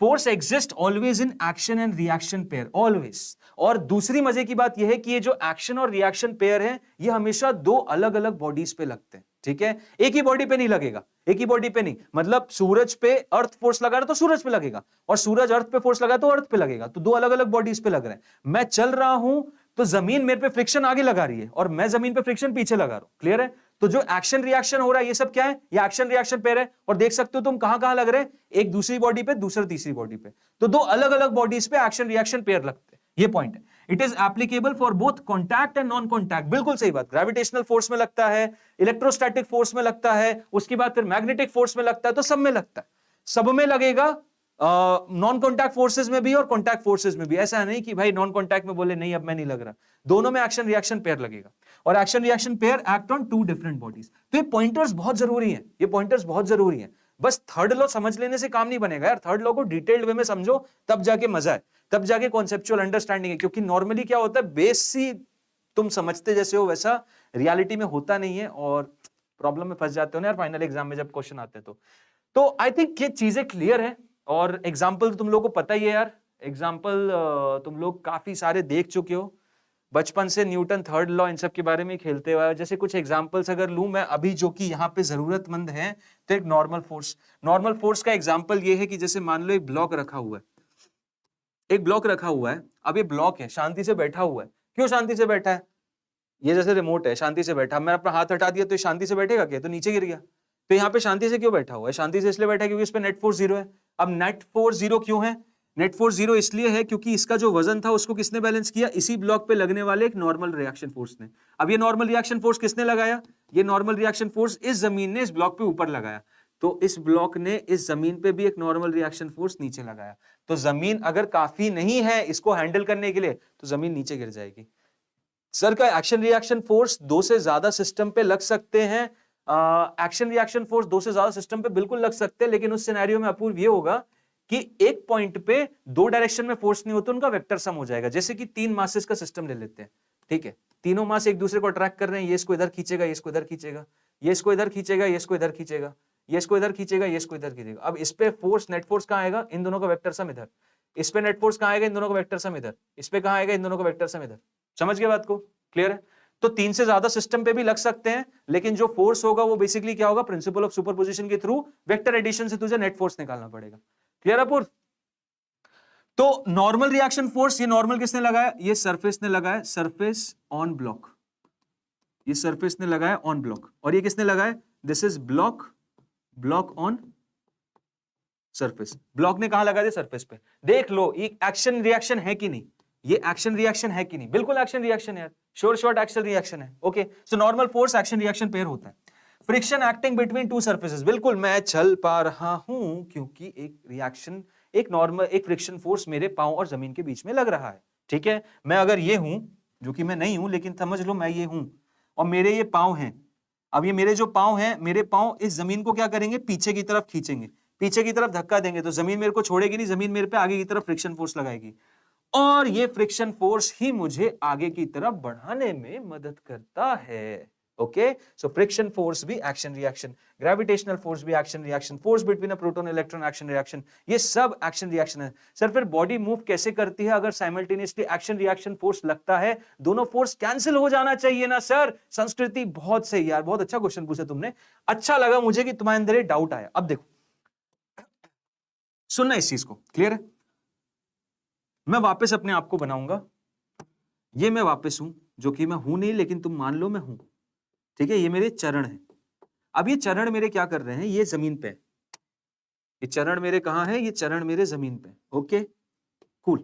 Force exist always in action and reaction pair, always. और दूसरी मजे की बात यह है कि ये जो एक्शन और रिएक्शन पेयर है, ये हमेशा दो अलग अलग बॉडीज पे लगते हैं। ठीक है, एक ही बॉडी पे नहीं लगेगा, एक ही बॉडी पे नहीं। मतलब सूरज पे अर्थ फोर्स लगा रहा तो सूरज पे लगेगा, और सूरज अर्थ पे फोर्स लगा तो अर्थ पे लगेगा, तो दो अलग अलग बॉडीज पे लग रहे हैं। मैं चल रहा हूं तो जमीन मेरे पे फ्रिक्शन आगे लगा रही है, और मैं जमीन पे फ्रिक्शन पीछे लगा रहा हूं। क्लियर है? तो जो एक्शन रिएक्शन हो रहा है ये सब क्या है? ये एक्शन रिएक्शन पेयर है। और देख सकते हो तुम कहां कहां लग रहे हैं, एक दूसरी बॉडी पे, दूसरा तीसरी बॉडी पे, तो दो अलग अलग बॉडीज पे एक्शन रिएक्शन पेयर लगते हैं। ये पॉइंट है। It is applicable for both contact and non contact. बिल्कुल सही बात। ग्रेविटेशनल फोर्स में लगता है, इलेक्ट्रोस्टैटिक फोर्स में लगता है, उसके बाद फिर मैग्नेटिक फोर्स में लगता है, तो सब में लगता है, सब में लगेगा। नॉन कॉन्टैक्ट फोर्सेस में भी और कॉन्टैक्ट फोर्सेस में भी। ऐसा नहीं कि भाई नॉन कॉन्टैक्ट में बोले नहीं अब मैं नहीं लग रहा, दोनों में एक्शन रिएक्शन पेयर लगेगा। और action reaction pair act on two different bodies. तो ये पॉइंटर्स बहुत जरूरी हैं, ये पॉइंटर्स बहुत जरूरी हैं। बस थर्ड लॉ समझ लेने से काम नहीं बनेगा यार, थर्ड लॉ को डिटेल्ड वे में समझो, तब जाके मजा है, तब जाके कॉन्सेप्चुअल अंडरस्टैंडिंग है। क्योंकि नॉर्मली क्या होता है, बेसी तुम समझते जैसे हो वैसा रियलिटी में होता नहीं है, और प्रॉब्लम में फंस जाते हो ना यार फाइनल एग्जाम में जब क्वेश्चन आते हैं। तो आई थिंक ये चीजें क्लियर है। और एग्जाम्पल तो तुम लोग को पता ही है यार, एग्जाम्पल तुम लोग काफी सारे देख चुके हो बचपन से, न्यूटन, थर्ड लॉ, इन सब के बारे में खेलते हुए। जैसे कुछ एग्जाम्पल्स अगर लूं मैं अभी जो कि यहाँ पे जरूरतमंद है, तो एक नॉर्मल फोर्स। नॉर्मल फोर्स का एग्जाम्पल ये है कि जैसे मान लो एक ब्लॉक रखा हुआ है, एक ब्लॉक रखा हुआ है। अब ये ब्लॉक है, शांति से बैठा हुआ है। क्यों शांति से बैठा है? ये जैसे रिमोट है, शांति से बैठा, मैंने अपना हाथ हटा दिया तो शांति से बैठेगा क्या? तो नीचे गिर गया। तो यहाँ पे शांति से क्यों बैठा हुआ है? शांति से इसलिए बैठा है क्योंकि इस पे नेट फोर्स जीरो है। अब नेट फोर्स जीरो क्यों है? नेट फोर्स जीरो इसलिए है क्योंकि इसका जो वजन था उसको किसने बैलेंस किया? इसी ब्लॉक पे लगने वाले एक नॉर्मल रिएक्शन फोर्स ने। अब ये नॉर्मल रिएक्शन फोर्स किसने लगाया? ये नॉर्मल रिएक्शन फोर्स इस जमीन ने इस ब्लॉक पे ऊपर लगाया, तो इस ब्लॉक ने इस जमीन पे भी एक नॉर्मल रिएक्शन फोर्स नीचे लगाया। तो जमीन अगर काफी नहीं है इसको हैंडल करने के लिए, तो जमीन नीचे गिर जाएगी। सर का एक्शन रिएक्शन फोर्स दो से ज्यादा सिस्टम पे लग सकते हैं। एक्शन रिएक्शन फोर्स दो से ज्यादा सिस्टम पे बिल्कुल लग सकते हैं, लेकिन उस सिनेरियो में अपूर्व ये होगा कि एक पॉइंट पे दो डायरेक्शन में फोर्स नहीं होते, उनका वेक्टर सम हो जाएगा। जैसे कि तीन मासेस का सिस्टम ले लेते हैं, ठीक है, तीनों मास एक दूसरे को अट्रैक्ट कर रहे हैं, ये इसको इधर खींचेगा, ये इसको इधर खींचेगा, ये इसको इधर खींचेगा, ये इसको इधर खींचेगा, ये इसको इधर खींचेगा, ये इसको इधर खींचेगा। अब इस पे फोर्स, नेट फोर्स कहां आएगा? इन दोनों का वेक्टर सम इधर। इस पे नेट फोर्स कहां आएगा? इन दोनों का वेक्टर सम इधर। इस पे कहां आएगा? इन दोनों का वेक्टर सम इधर। समझ गए बात को? क्लियर है? तो 3 से ज्यादा सिस्टम पे भी लग सकते हैं, लेकिन जो फोर्स होगा वो बेसिकली क्या होगा, प्रिंसिपल ऑफ सुपरपोजिशन के थ्रू वेक्टर एडिशन से तुझे नेट फोर्स निकालना पड़ेगा। क्लियर है पूर्व? तो नॉर्मल रिएक्शन फोर्स, ये नॉर्मल किसने लगाया, ये सरफेस ने लगाया, सरफेस ऑन ब्लॉक, ये सरफेस ने लगाया ऑन ब्लॉक, और ये किसने लगाया, this is block, block on surface. Block ने कहां लगा दिया, सरफेस पे। देख लो ये एक्शन रिएक्शन है कि नहीं, ये एक्शन रिएक्शन है कि नहीं, बिल्कुल एक्शन रिएक्शन है यार, श्योर शॉर्ट एक्शन रिएक्शन है। ओके, सो normal force action reaction pair होता है। Friction acting between two surfaces, बिल्कुल मैं चल पा रहा हूं क्योंकि एक रिएक्शन, एक नॉर्मल, एक फ्रिक्शन फोर्स मेरे पांव और जमीन के बीच में लग रहा है। ठीक है, मैं अगर ये हूं, जो कि मैं नहीं हूं, लेकिन समझ लो मैं ये हूं और मेरे ये पांव हैं। अब ये मेरे जो पांव हैं, मेरे पांव इस जमीन को क्या करेंगे, पीछे की तरफ खींचेंगे, पीछे की तरफ धक्का देंगे, तो जमीन मेरे को छोड़ेगी नहीं, जमीन मेरे पे आगे की तरफ फ्रिक्शन फोर्स लगाएगी, और ये फ्रिक्शन फोर्स ही मुझे आगे की तरफ बढ़ाने में मदद करता है। ओके, सो फ्रिक्शन फोर्स भी एक्शन रिएक्शन, ग्रेविटेशनल फोर्स भी action reaction, force between a proton electron action reaction, ये सब एक्शन रिएक्शन है। सर फिर बॉडी मूव कैसे करती है अगर साइमल्टेनियसली एक्शन रिएक्शन फोर्स लगता है, दोनों फोर्स कैंसिल हो जाना चाहिए ना सर। संस्कृति बहुत सही यार, बहुत अच्छा क्वेश्चन पूछा तुमने, अच्छा लगा मुझे कि तुम्हारे अंदर ये डाउट आया। अब देखो सुनना इस चीज को, क्लियर है? मैं वापस अपने आप को बनाऊंगा, ये मैं वापस हूं, जो कि मैं हूं नहीं, लेकिन तुम मान लो मैं हूं। ठीक है, ये मेरे चरण हैं। अब ये चरण मेरे क्या कर रहे हैं, ये जमीन पे, ये चरण मेरे कहां है, ये चरण मेरे जमीन पे। Okay cool.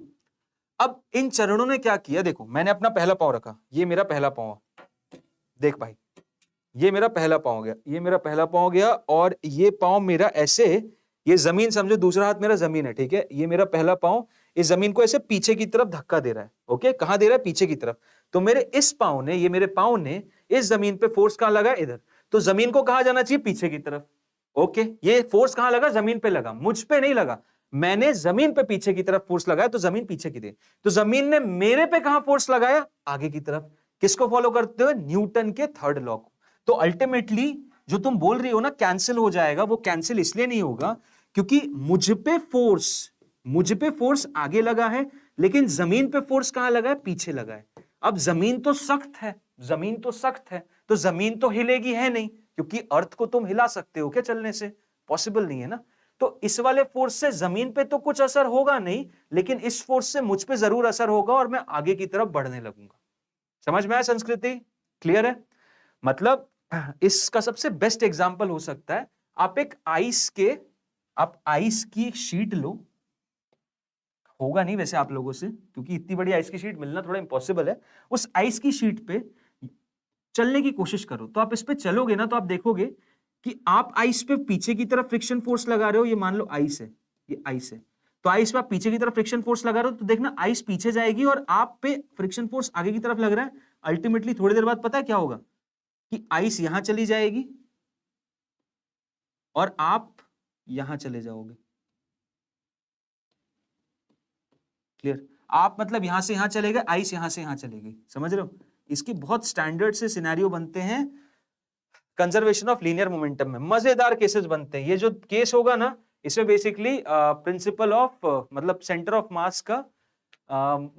अब इन चरणों ने क्या किया, देखो मैंने अपना पहला पांव रखा, ये मेरा पहला पांव, देख भाई ये मेरा पहला पांव गया, ये मेरा पहला पांव गया, और ये पांव मेरा ऐसे, ये जमीन समझो, दूसरा हाथ मेरा जमीन है। ठीक है, ये मेरा पहला पांव इस जमीन को ऐसे पीछे की तरफ धक्का दे रहा है। ओके, कहां दे रहा है, पीछे की तरफ। तो मेरे इस पांव ने, ये मेरे पांव ने इस जमीन पे फोर्स कहां लगा, इधर। तो जमीन को कहां जाना चाहिए, पीछे की तरफ। ओके, ये फोर्स कहां लगा, जमीन पे लगा, मुझ पे नहीं लगा, मैंने जमीन पे पीछे की तरफ फोर्स लगाया, तो जमीन पीछे की दे। तो जमीन ने मेरे पे कहां फोर्स लगाया, आगे की तरफ। किसको फॉलो करते हुए, न्यूटन के थर्ड लॉ को। तो अल्टीमेटली जो तुम बोल रही हो ना कैंसिल हो जाएगा, वो कैंसिल इसलिए नहीं होगा क्योंकि मुझ पे फोर्स आगे लगा है, लेकिन जमीन पे फोर्स कहां लगा है, पीछे लगा है। अब जमीन तो सख्त है, जमीन तो सख्त है, तो जमीन तो हिलेगी है नहीं, क्योंकि अर्थ को तुम हिला सकते हो क्या चलने से, पॉसिबल नहीं है ना। तो इस वाले फोर्स से जमीन पे तो कुछ असर होगा नहीं, लेकिन इस फोर्स से मुझ पे जरूर असर होगा और मैं आगे की तरफ बढ़ने लगूंगा। समझ में आया संस्कृति, क्लियर है? मतलब इसका सबसे बेस्ट एग्जांपल हो सकता है, आप आइस की शीट लो, होगा नहीं वैसे आप लोगों से, क्योंकि इतनी बड़ी आइस की शीट मिलना थोड़ा इंपॉसिबल है। उस आइस की शीट पे चलने की कोशिश करो, तो आप इस पे चलोगे ना, तो आप देखोगे कि आप आइस पे पीछे की तरफ फ्रिक्शन फोर्स लगा रहे हो। ये मान लो आइस है, ये आइस है, तो आइस पे आप पीछे की तरफ फ्रिक्शन फोर्स लगा रहे हो, तो देखना आइस पीछे जाएगी और आप पे फ्रिक्शन फोर्स आगे की तरफ लग रहा है। अल्टीमेटली थोड़ी देर बाद पता है क्या होगा, कि आइस यहां चली जाएगी और आप यहां चले जाओगे। क्लियर? आप मतलब यहां से यहां चले गए, आइस यहां से यहां चलेगी, समझ रहे हो? इसकी बहुत स्टैंडर्ड से सिनेरियो बनते हैं कंजर्वेशन ऑफ लीनियर मोमेंटम में, मजेदार केसेस बनते हैं। ये जो केस होगा ना, इसमें बेसिकली प्रिंसिपल ऑफ मतलब सेंटर ऑफ मास का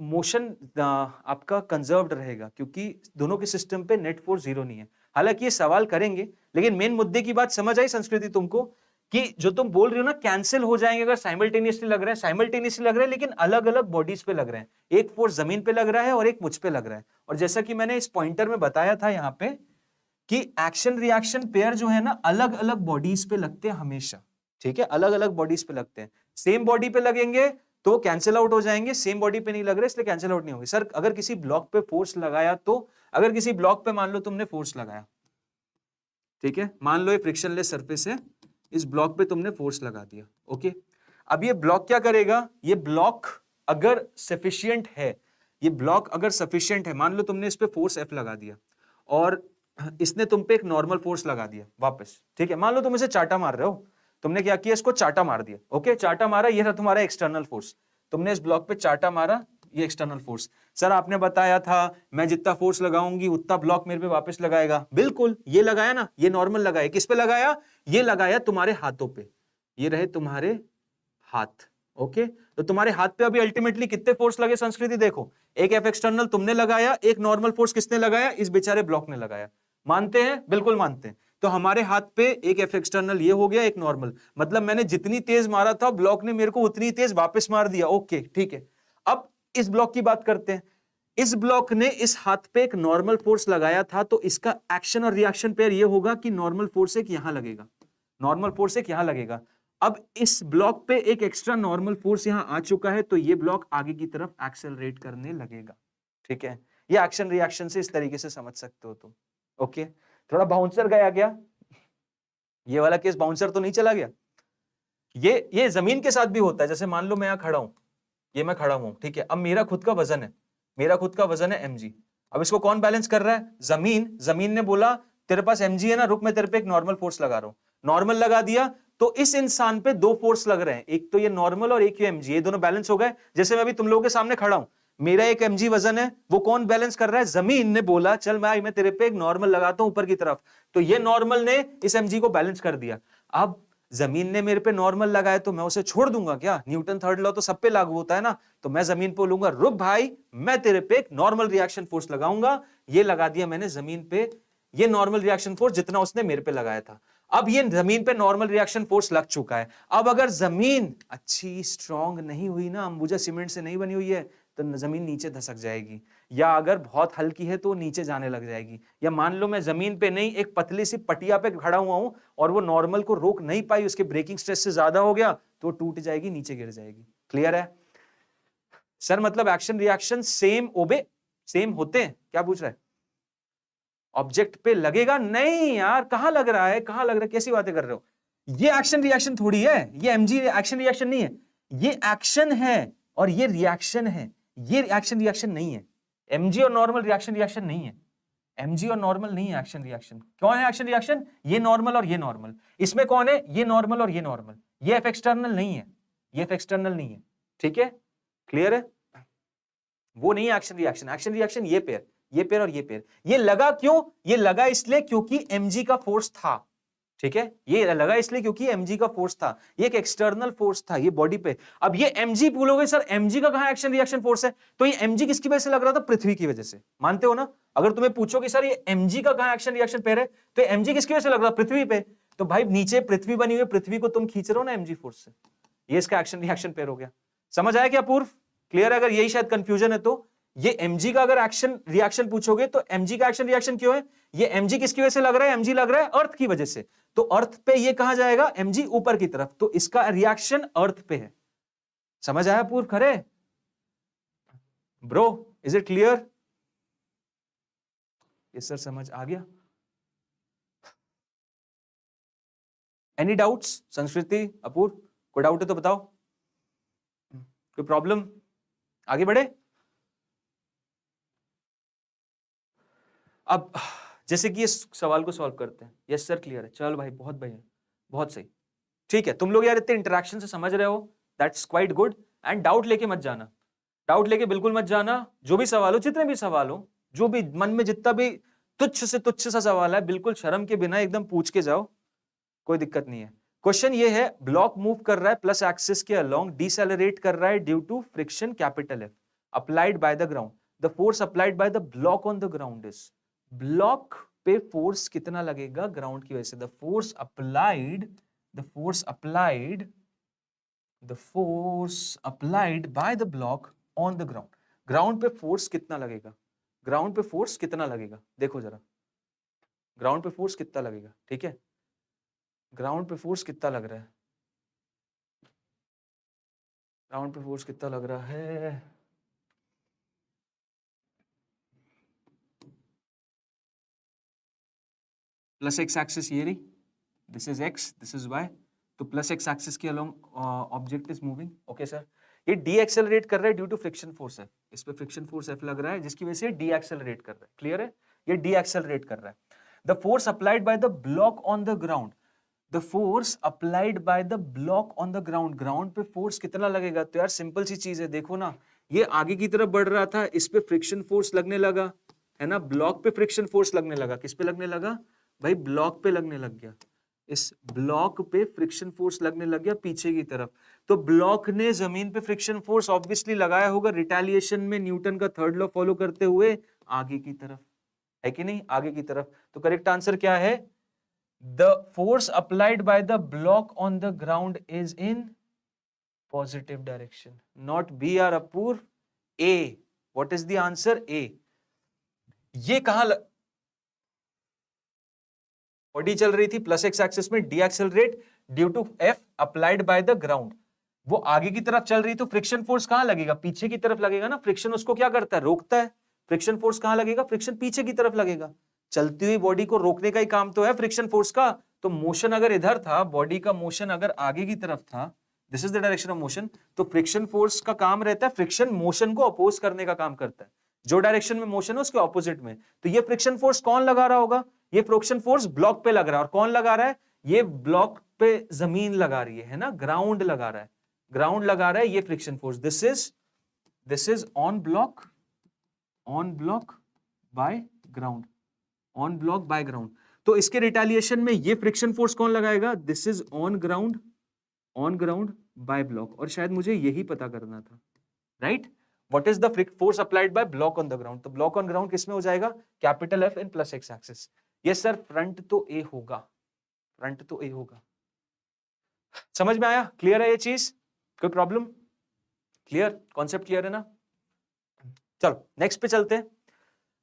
मोशन आपका कंजर्व्ड रहेगा, क्योंकि दोनों के सिस्टम पे नेट फोर्स जीरो नहीं है। हालांकि ये सवाल करेंगे, लेकिन मेन मुद्दे की बात समझ आई संस्कृति तुमको, कि जो तुम बोल रही हो ना कैंसिल हो जाएंगे अगर साइमल्टेनियसली लग रहे हैं, साइमल्टेनियसली लग रहे हैं लेकिन अलग अलग बॉडीज पे लग रहे हैं। एक फोर्स जमीन पे लग रहा है और एक मुझ पे लग रहा है। और जैसा कि मैंने इस पॉइंटर में बताया था यहाँ पे, कि एक्शन रिएक्शन पेयर जो है ना अलग अलग बॉडीज पे लगते हैं हमेशा। ठीक है, अलग अलग बॉडीज पे लगते हैं। सेम बॉडी पे लगेंगे तो कैंसिल आउट हो जाएंगे, सेम बॉडी पे नहीं लग रहे इसलिए कैंसिल आउट नहीं होंगे। सर अगर किसी ब्लॉक पे फोर्स लगाया, तो अगर किसी ब्लॉक पे मान लो तुमने फोर्स लगाया, ठीक है, मान लो ये फ्रिक्शनलेस सरफेस है, इस ब्लॉक पे तुमने फोर्स लगा दिया। ओके, अब ये ब्लॉक क्या करेगा, ये ब्लॉक अगर सफिशिएंट है, ये ब्लॉक अगर सफिशिएंट है, मान लो तुमने इस पे फोर्स F लगा दिया और इसने तुम पे एक नॉर्मल फोर्स लगा दिया वापस। ठीक है, मान लो तुम इसे चाटा मार रहे हो, तुमने क्या किया, इसको चाटा मार दिया। ओके, चाटा मारा, ये था तुम्हारा एक्सटर्नल फोर्स, तुमने इस ब्लॉक पे चाटा मारा, ये एक्सटर्नल फोर्स। सर आपने बताया था मैं जितना फोर्स लगाऊंगी उतना ब्लॉक मेरे पे वापस लगाएगा। बिल्कुल, ये लगाया ना, ये नॉर्मल लगाया, किस पे लगाया, ये लगाया तुम्हारे हाथों पे, ये रहे तुम्हारे हाथ। ओके तो तुम्हारे हाथ पे अभी अल्टीमेटली कितने फोर्स लगे संस्कृति देखो, एक एफ एक्सटर्नल तुमने लगाया, एक नॉर्मल फोर्स किसने लगाया, इस बेचारे ब्लॉक ने लगाया। मानते हैं, बिल्कुल मानते हैं। तो हमारे हाथ पे एक एफ एक्सटर्नल ये हो गया, एक नॉर्मल, मतलब मैंने जितनी तेज मारा था ब्लॉक ने मेरे को उतनी तेज वापस मार दिया। ओके ठीक है, अब इस ब्लॉक की बात करते हैं। इस ब्लॉक ने इस हाथ पे एक नॉर्मल फोर्स लगाया था, तो इसका एक्शन और रिएक्शन पेयर ये होगा कि नॉर्मल फोर्स एक यहां लगेगा, नॉर्मल फोर्स एक यहां लगेगा। अब इस ब्लॉक पे एक एक्स्ट्रा नॉर्मल फोर्स यहां आ चुका है, तो ये ब्लॉक आगे की तरफ एक्सेलरेट करने लगेगा। ठीक है, ये एक्शन रिएक्शन से इस तरीके से समझ सकते हो तुम। ओके, थोड़ा बाउंसर गया क्या, ये वाला केस बाउंसर तो नहीं चला गया। ये जमीन के साथ भी होता है। जैसे मान लो मैं यहां खड़ा हूं, ये मैं खड़ा हूं, ठीक है, अब मेरा खुद का वजन है, मेरा खुद का वजन है mg। अब इसको कौन बैलेंस कर रहा है, जमीन ने बोला तेरे पास mg है ना, रुक मैं तेरे पे एक नॉर्मल फोर्स लगा रहा हूं। नॉर्मल लगा दिया, तो इस इंसान पे दो फोर्स लग रहे हैं, एक तो ये नॉर्मल और एक ये mg, ये दोनों बैलेंस हो गए। जैसे मैं अभी तुम लोगों के सामने खड़ा हूं, मेरा एक mg वजन है, वो कौन बैलेंस कर रहा है, जमीन ने बोला चल मैं तेरे पे एक नॉर्मल लगाता हूं ऊपर की तरफ, तो ये नॉर्मल ने इस mg को बैलेंस कर दिया। अब जमीन ने मेरे पे नॉर्मल लगाया तो मैं उसे छोड़ दूंगा क्या, न्यूटन थर्ड लॉ तो सब पे लागू होता है ना। तो मैं जमीन पे बोलूंगा रुक भाई, मैं तेरे पे एक नॉर्मल रिएक्शन फोर्स लगाऊंगा। ये लगा दिया मैंने जमीन पे, ये नॉर्मल रिएक्शन फोर्स जितना उसने मेरे पे लगाया था। अब ये जमीन पे नॉर्मल रिएक्शन फोर्स लग चुका है। अब अगर जमीन अच्छी स्ट्रांग नहीं हुई ना, अंबुजा सीमेंट से नहीं बनी हुई है, तो जमीन नीचे धसक जाएगी, या अगर बहुत हल्की है तो नीचे जाने लग जाएगी। या मान लो मैं जमीन पे नहीं, एक पतली सी पटिया पे खड़ा हुआ हूं और वो नॉर्मल को रोक नहीं पाई, उसके ब्रेकिंग स्ट्रेस से ज्यादा हो गया, तो टूट जाएगी, नीचे गिर जाएगी। क्लियर है सर, मतलब एक्शन रिएक्शन सेम ओबे सेम होते हैं, क्या पूछ रहा है, ऑब्जेक्ट पे लगेगा नहीं यार, कहां लग रहा है, कहां लग रहा है, कैसी बातें कर रहे हो, ये एक्शन रिएक्शन थोड़ी है, ये एमजी एक्शन रिएक्शन नहीं है, ये एक्शन है और ये रिएक्शन है, ये एक्शन रिएक्शन नहीं है। एमजी और नॉर्मल रिएक्शन रिएक्शन नहीं है, एमजी और नॉर्मल नहीं है एक्शन रिएक्शन। कौन है एक्शन रिएक्शन, ये नॉर्मल और ये नॉर्मल। इसमें कौन है, ये नॉर्मल और ये नॉर्मल, ये एफ एक्सटर्नल नहीं है, ये एफ एक्सटर्नल नहीं है। ठीक है, क्लियर है, वो नहीं है एक्शन रिएक्शन। एक्शन रिएक्शन ये पेयर, ये पेयर और ये पेयर। ये लगा क्यों, ये लगा इसलिए क्योंकि mg का फोर्स था। ठीक है, ये लगा इसलिए क्योंकि mg का फोर्स था, ये एक एक्सटर्नल फोर्स था ये बॉडी पे। अब ये mg बोलोगे सर mg का कहां एक्शन रिएक्शन फोर्स है, तो ये mg किसकी वजह से लग रहा था, पृथ्वी की वजह से। मानते हो ना, अगर तुम्हें पूछो कि सर ये mg का कहां एक्शन रिएक्शन पेयर है, तो ये mg किसकी वजह से लग रहा, पृथ्वी पे। तो भाई नीचे पृथ्वी बनी हुई, पृथ्वी को तुम खींच रहे हो ना mg फोर्स से, ये इसका एक्शन रिएक्शन पेयर हो गया। समझ आया क्या पूर्व, क्लियर है। अगर यही शायद कंफ्यूजन है तो ये mg का अगर एक्शन रिएक्शन पूछोगे तो mg का एक्शन रिएक्शन क्यों है, ये mg किसकी वजह से लग रहा है, mg लग रहा है अर्थ की वजह से, तो अर्थ पे ये कहां जाएगा, mg ऊपर की तरफ, तो इसका रिएक्शन अर्थ पे है। समझ आया Purv Khare bro, is it clear, yes sir समझ आ गया। एनी डाउट्स संस्कृति अपूर्व, कोई डाउट है तो बताओ, कोई प्रॉब्लम, आगे बढ़े। अब जैसे कि इस सवाल को सॉल्व करते हैं, यस सर क्लियर है, चल भाई बहुत बढ़िया, बहुत सही, ठीक है। तुम लोग यार इतने इंटरेक्शन से समझ रहे हो, that's quite good. And doubt लेके मत जाना, डाउट लेके बिल्कुल मत जाना। जो भी सवाल हो, जितने भी सवाल हो, जो भी मन में जितना भी तुच्छ से तुच्छ सा सवाल है, बिल्कुल शर्म के बिना एकदम पूछ के जाओ, कोई दिक्कत नहीं है। क्वेश्चन ये है, ब्लॉक मूव कर रहा है प्लस एक्सिस के अलोंग, डिसेलरेट कर रहा है due to friction capital F applied by the ground, the force applied by the block on the ground is, block पे फोर्स कितना लगेगा ग्राउंड की वजह से, the force applied by the block on the ground, ground पे force कितना लगेगा, ground पे फोर्स कितना लगेगा, देखो जरा ग्राउंड पे फोर्स कितना लगेगा। ठीक है, ग्राउंड पे फोर्स कितना लग रहा है, ग्राउंड पे फोर्स कितना लग रहा है, प्लस एक्स एक्सिस ये रही, this is X, this is Y, तो प्लस एक्स एक्सिस के along object is moving. Okay sir, ये डी एक्सेलरेट कर रहा है ड्यू टू फ्रिक्शन फोर्स है, इस पे फ्रिक्शन फोर्स एफ लग रहा है, जिसकी वजह से डी एक्सेलरेट कर रहा है। क्लियर है, ये डी एक्सेलरेट कर रहा है। The force applied by the block on the ground, the force applied by the block on the ground, ground पे फोर्स कितना लगेगा, तो यार सिंपल सी चीज है, देखो ना, ये आगे की तरफ बढ़ रहा था, इस पे फ्रिक्शन फोर्स लगने लगा है ना, ब्लॉक पे फ्रिक्शन फोर्स लगने लगा, किस पे लगने लगा भाई, ब्लॉक पे लगने लग गया। इस ब्लॉक पे फ्रिक्शन फोर्स लगने लग गया पीछे की तरफ, तो ब्लॉक ने जमीन पे फ्रिक्शन फोर्स ऑब्वियसली लगाया होगा रिटेलिएशन में न्यूटन का थर्ड लॉ फॉलो करते हुए आगे की तरफ, है कि नहीं, आगे की तरफ। तो करेक्ट आंसर क्या है? The force applied by the block on the ground is in positive direction, not B R Apoorv, A. What is the answer? A. ये कहां बॉडी चल रही थी प्लस एक्स एक्सिस में, decelerate due to F applied by the ground, वो आगे की तरफ चल रही, तो फ्रिक्शन फोर्स कहां लगेगा? पीछे की तरफ लगेगा ना। फ्रिक्शन उसको क्या करता है? रोकता है। फ्रिक्शन फोर्स कहां लगेगा? फ्रिक्शन पीछे की तरफ लगेगा। चलती हुई बॉडी को रोकने का ही काम तो है फ्रिक्शन फोर्स का। तो मोशन अगर इधर था, बॉडी का मोशन अगर आगे की तरफ था, this is the direction of motion, तो फ्रिक्शन फोर्स का काम रहता है, फ्रिक्शन मोशन को अपोज करने का काम करता है। जो डायरेक्शन में मोशन है उसके ऑपोजिट में। तो ये फ्रिक्शन फोर्स कौन लगा रहा होगा? ये फ्रिक्शन फोर्स ब्लॉक पे लग रहा है। और कौन लगा रहा है? ये ब्लॉक पे जमीन लगा रही है ना, ग्राउंड लगा रहा है, ग्राउंड लगा रहा है ये friction force. This is on block by ground, on block by ground. तो इसके रिटेलिएशन में ये फ्रिक्शन फोर्स कौन लगाएगा? This is on ground by block. और शायद मुझे यही पता करना था, right? What is the force applied by block on the ground? तो ब्लॉक ऑन ग्राउंड किसमें हो जाएगा? Capital F in plus X axis. Yes sir, front तो ए होगा, फ्रंट तो ए होगा। समझ में आया? क्लियर है ये चीज? कोई प्रॉब्लम? क्लियर? कॉन्सेप्ट क्लियर है ना? चलो नेक्स्ट पे चलते हैं।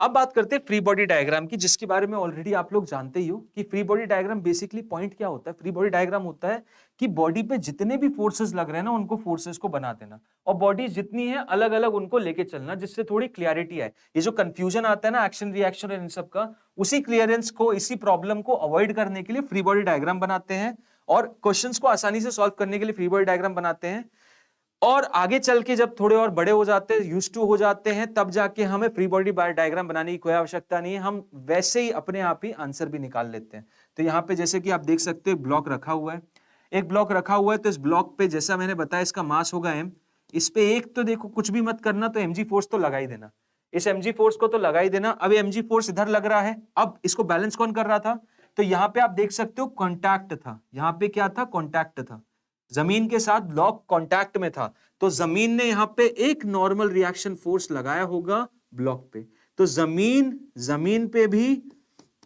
अब बात करते हैं फ्री बॉडी डायग्राम की, जिसके बारे में ऑलरेडी आप लोग जानते ही हो कि free body diagram basically point क्या होता है। फ्री बॉडी डायग्राम होता है कि बॉडी पे जितने भी फोर्सेस लग रहे हैं ना, उनको फोर्सेस को बना देना, और बॉडी जितनी है अलग अलग उनको लेके चलना, जिससे थोड़ी क्लियरिटी आए। ये जो कंफ्यूजन आता है ना एक्शन रिएक्शन और इन सब का, उसी क्लियरेंस को, इसी प्रॉब्लम को अवॉइड करने के लिए फ्री बॉडी डायग्राम बनाते हैं, और क्वेश्चंस को आसानी से सॉल्व करने के लिए फ्री बॉडी डायग्राम बनाते हैं। और आगे चल के जब थोड़े और बड़े हो जाते हैं, यूज्ड टू हो जाते हैं, तब जाके हमें फ्री बॉडी डायग्राम बनाने की कोई आवश्यकता नहीं है, हम वैसे ही अपने आप ही आंसर भी निकाल लेते हैं। तो यहाँ पे जैसे कि आप देख सकते हैं ब्लॉक रखा हुआ है, एक ब्लॉक रखा हुआ है, तो इस ब्लॉक पे जैसा मैंने बताया इसका मास होगा m, इस पे एक तो देखो कुछ भी मत करना, तो mg फोर्स तो लगा ही देना, इस mg फोर्स को तो लगा ही देना। अब mg फोर्स इधर लग रहा है, अब इसको बैलेंस कौन कर रहा था? तो यहाँ पे आप देख सकते हो कॉन्टैक्ट था, यहाँ पे क्या था? कॉन्टैक्ट था, जमीन के साथ ब्लॉक कॉन्टैक्ट में था, तो जमीन ने यहां पे एक नॉर्मल रिएक्शन फोर्स लगाया होगा ब्लॉक पे, तो जमीन पे भी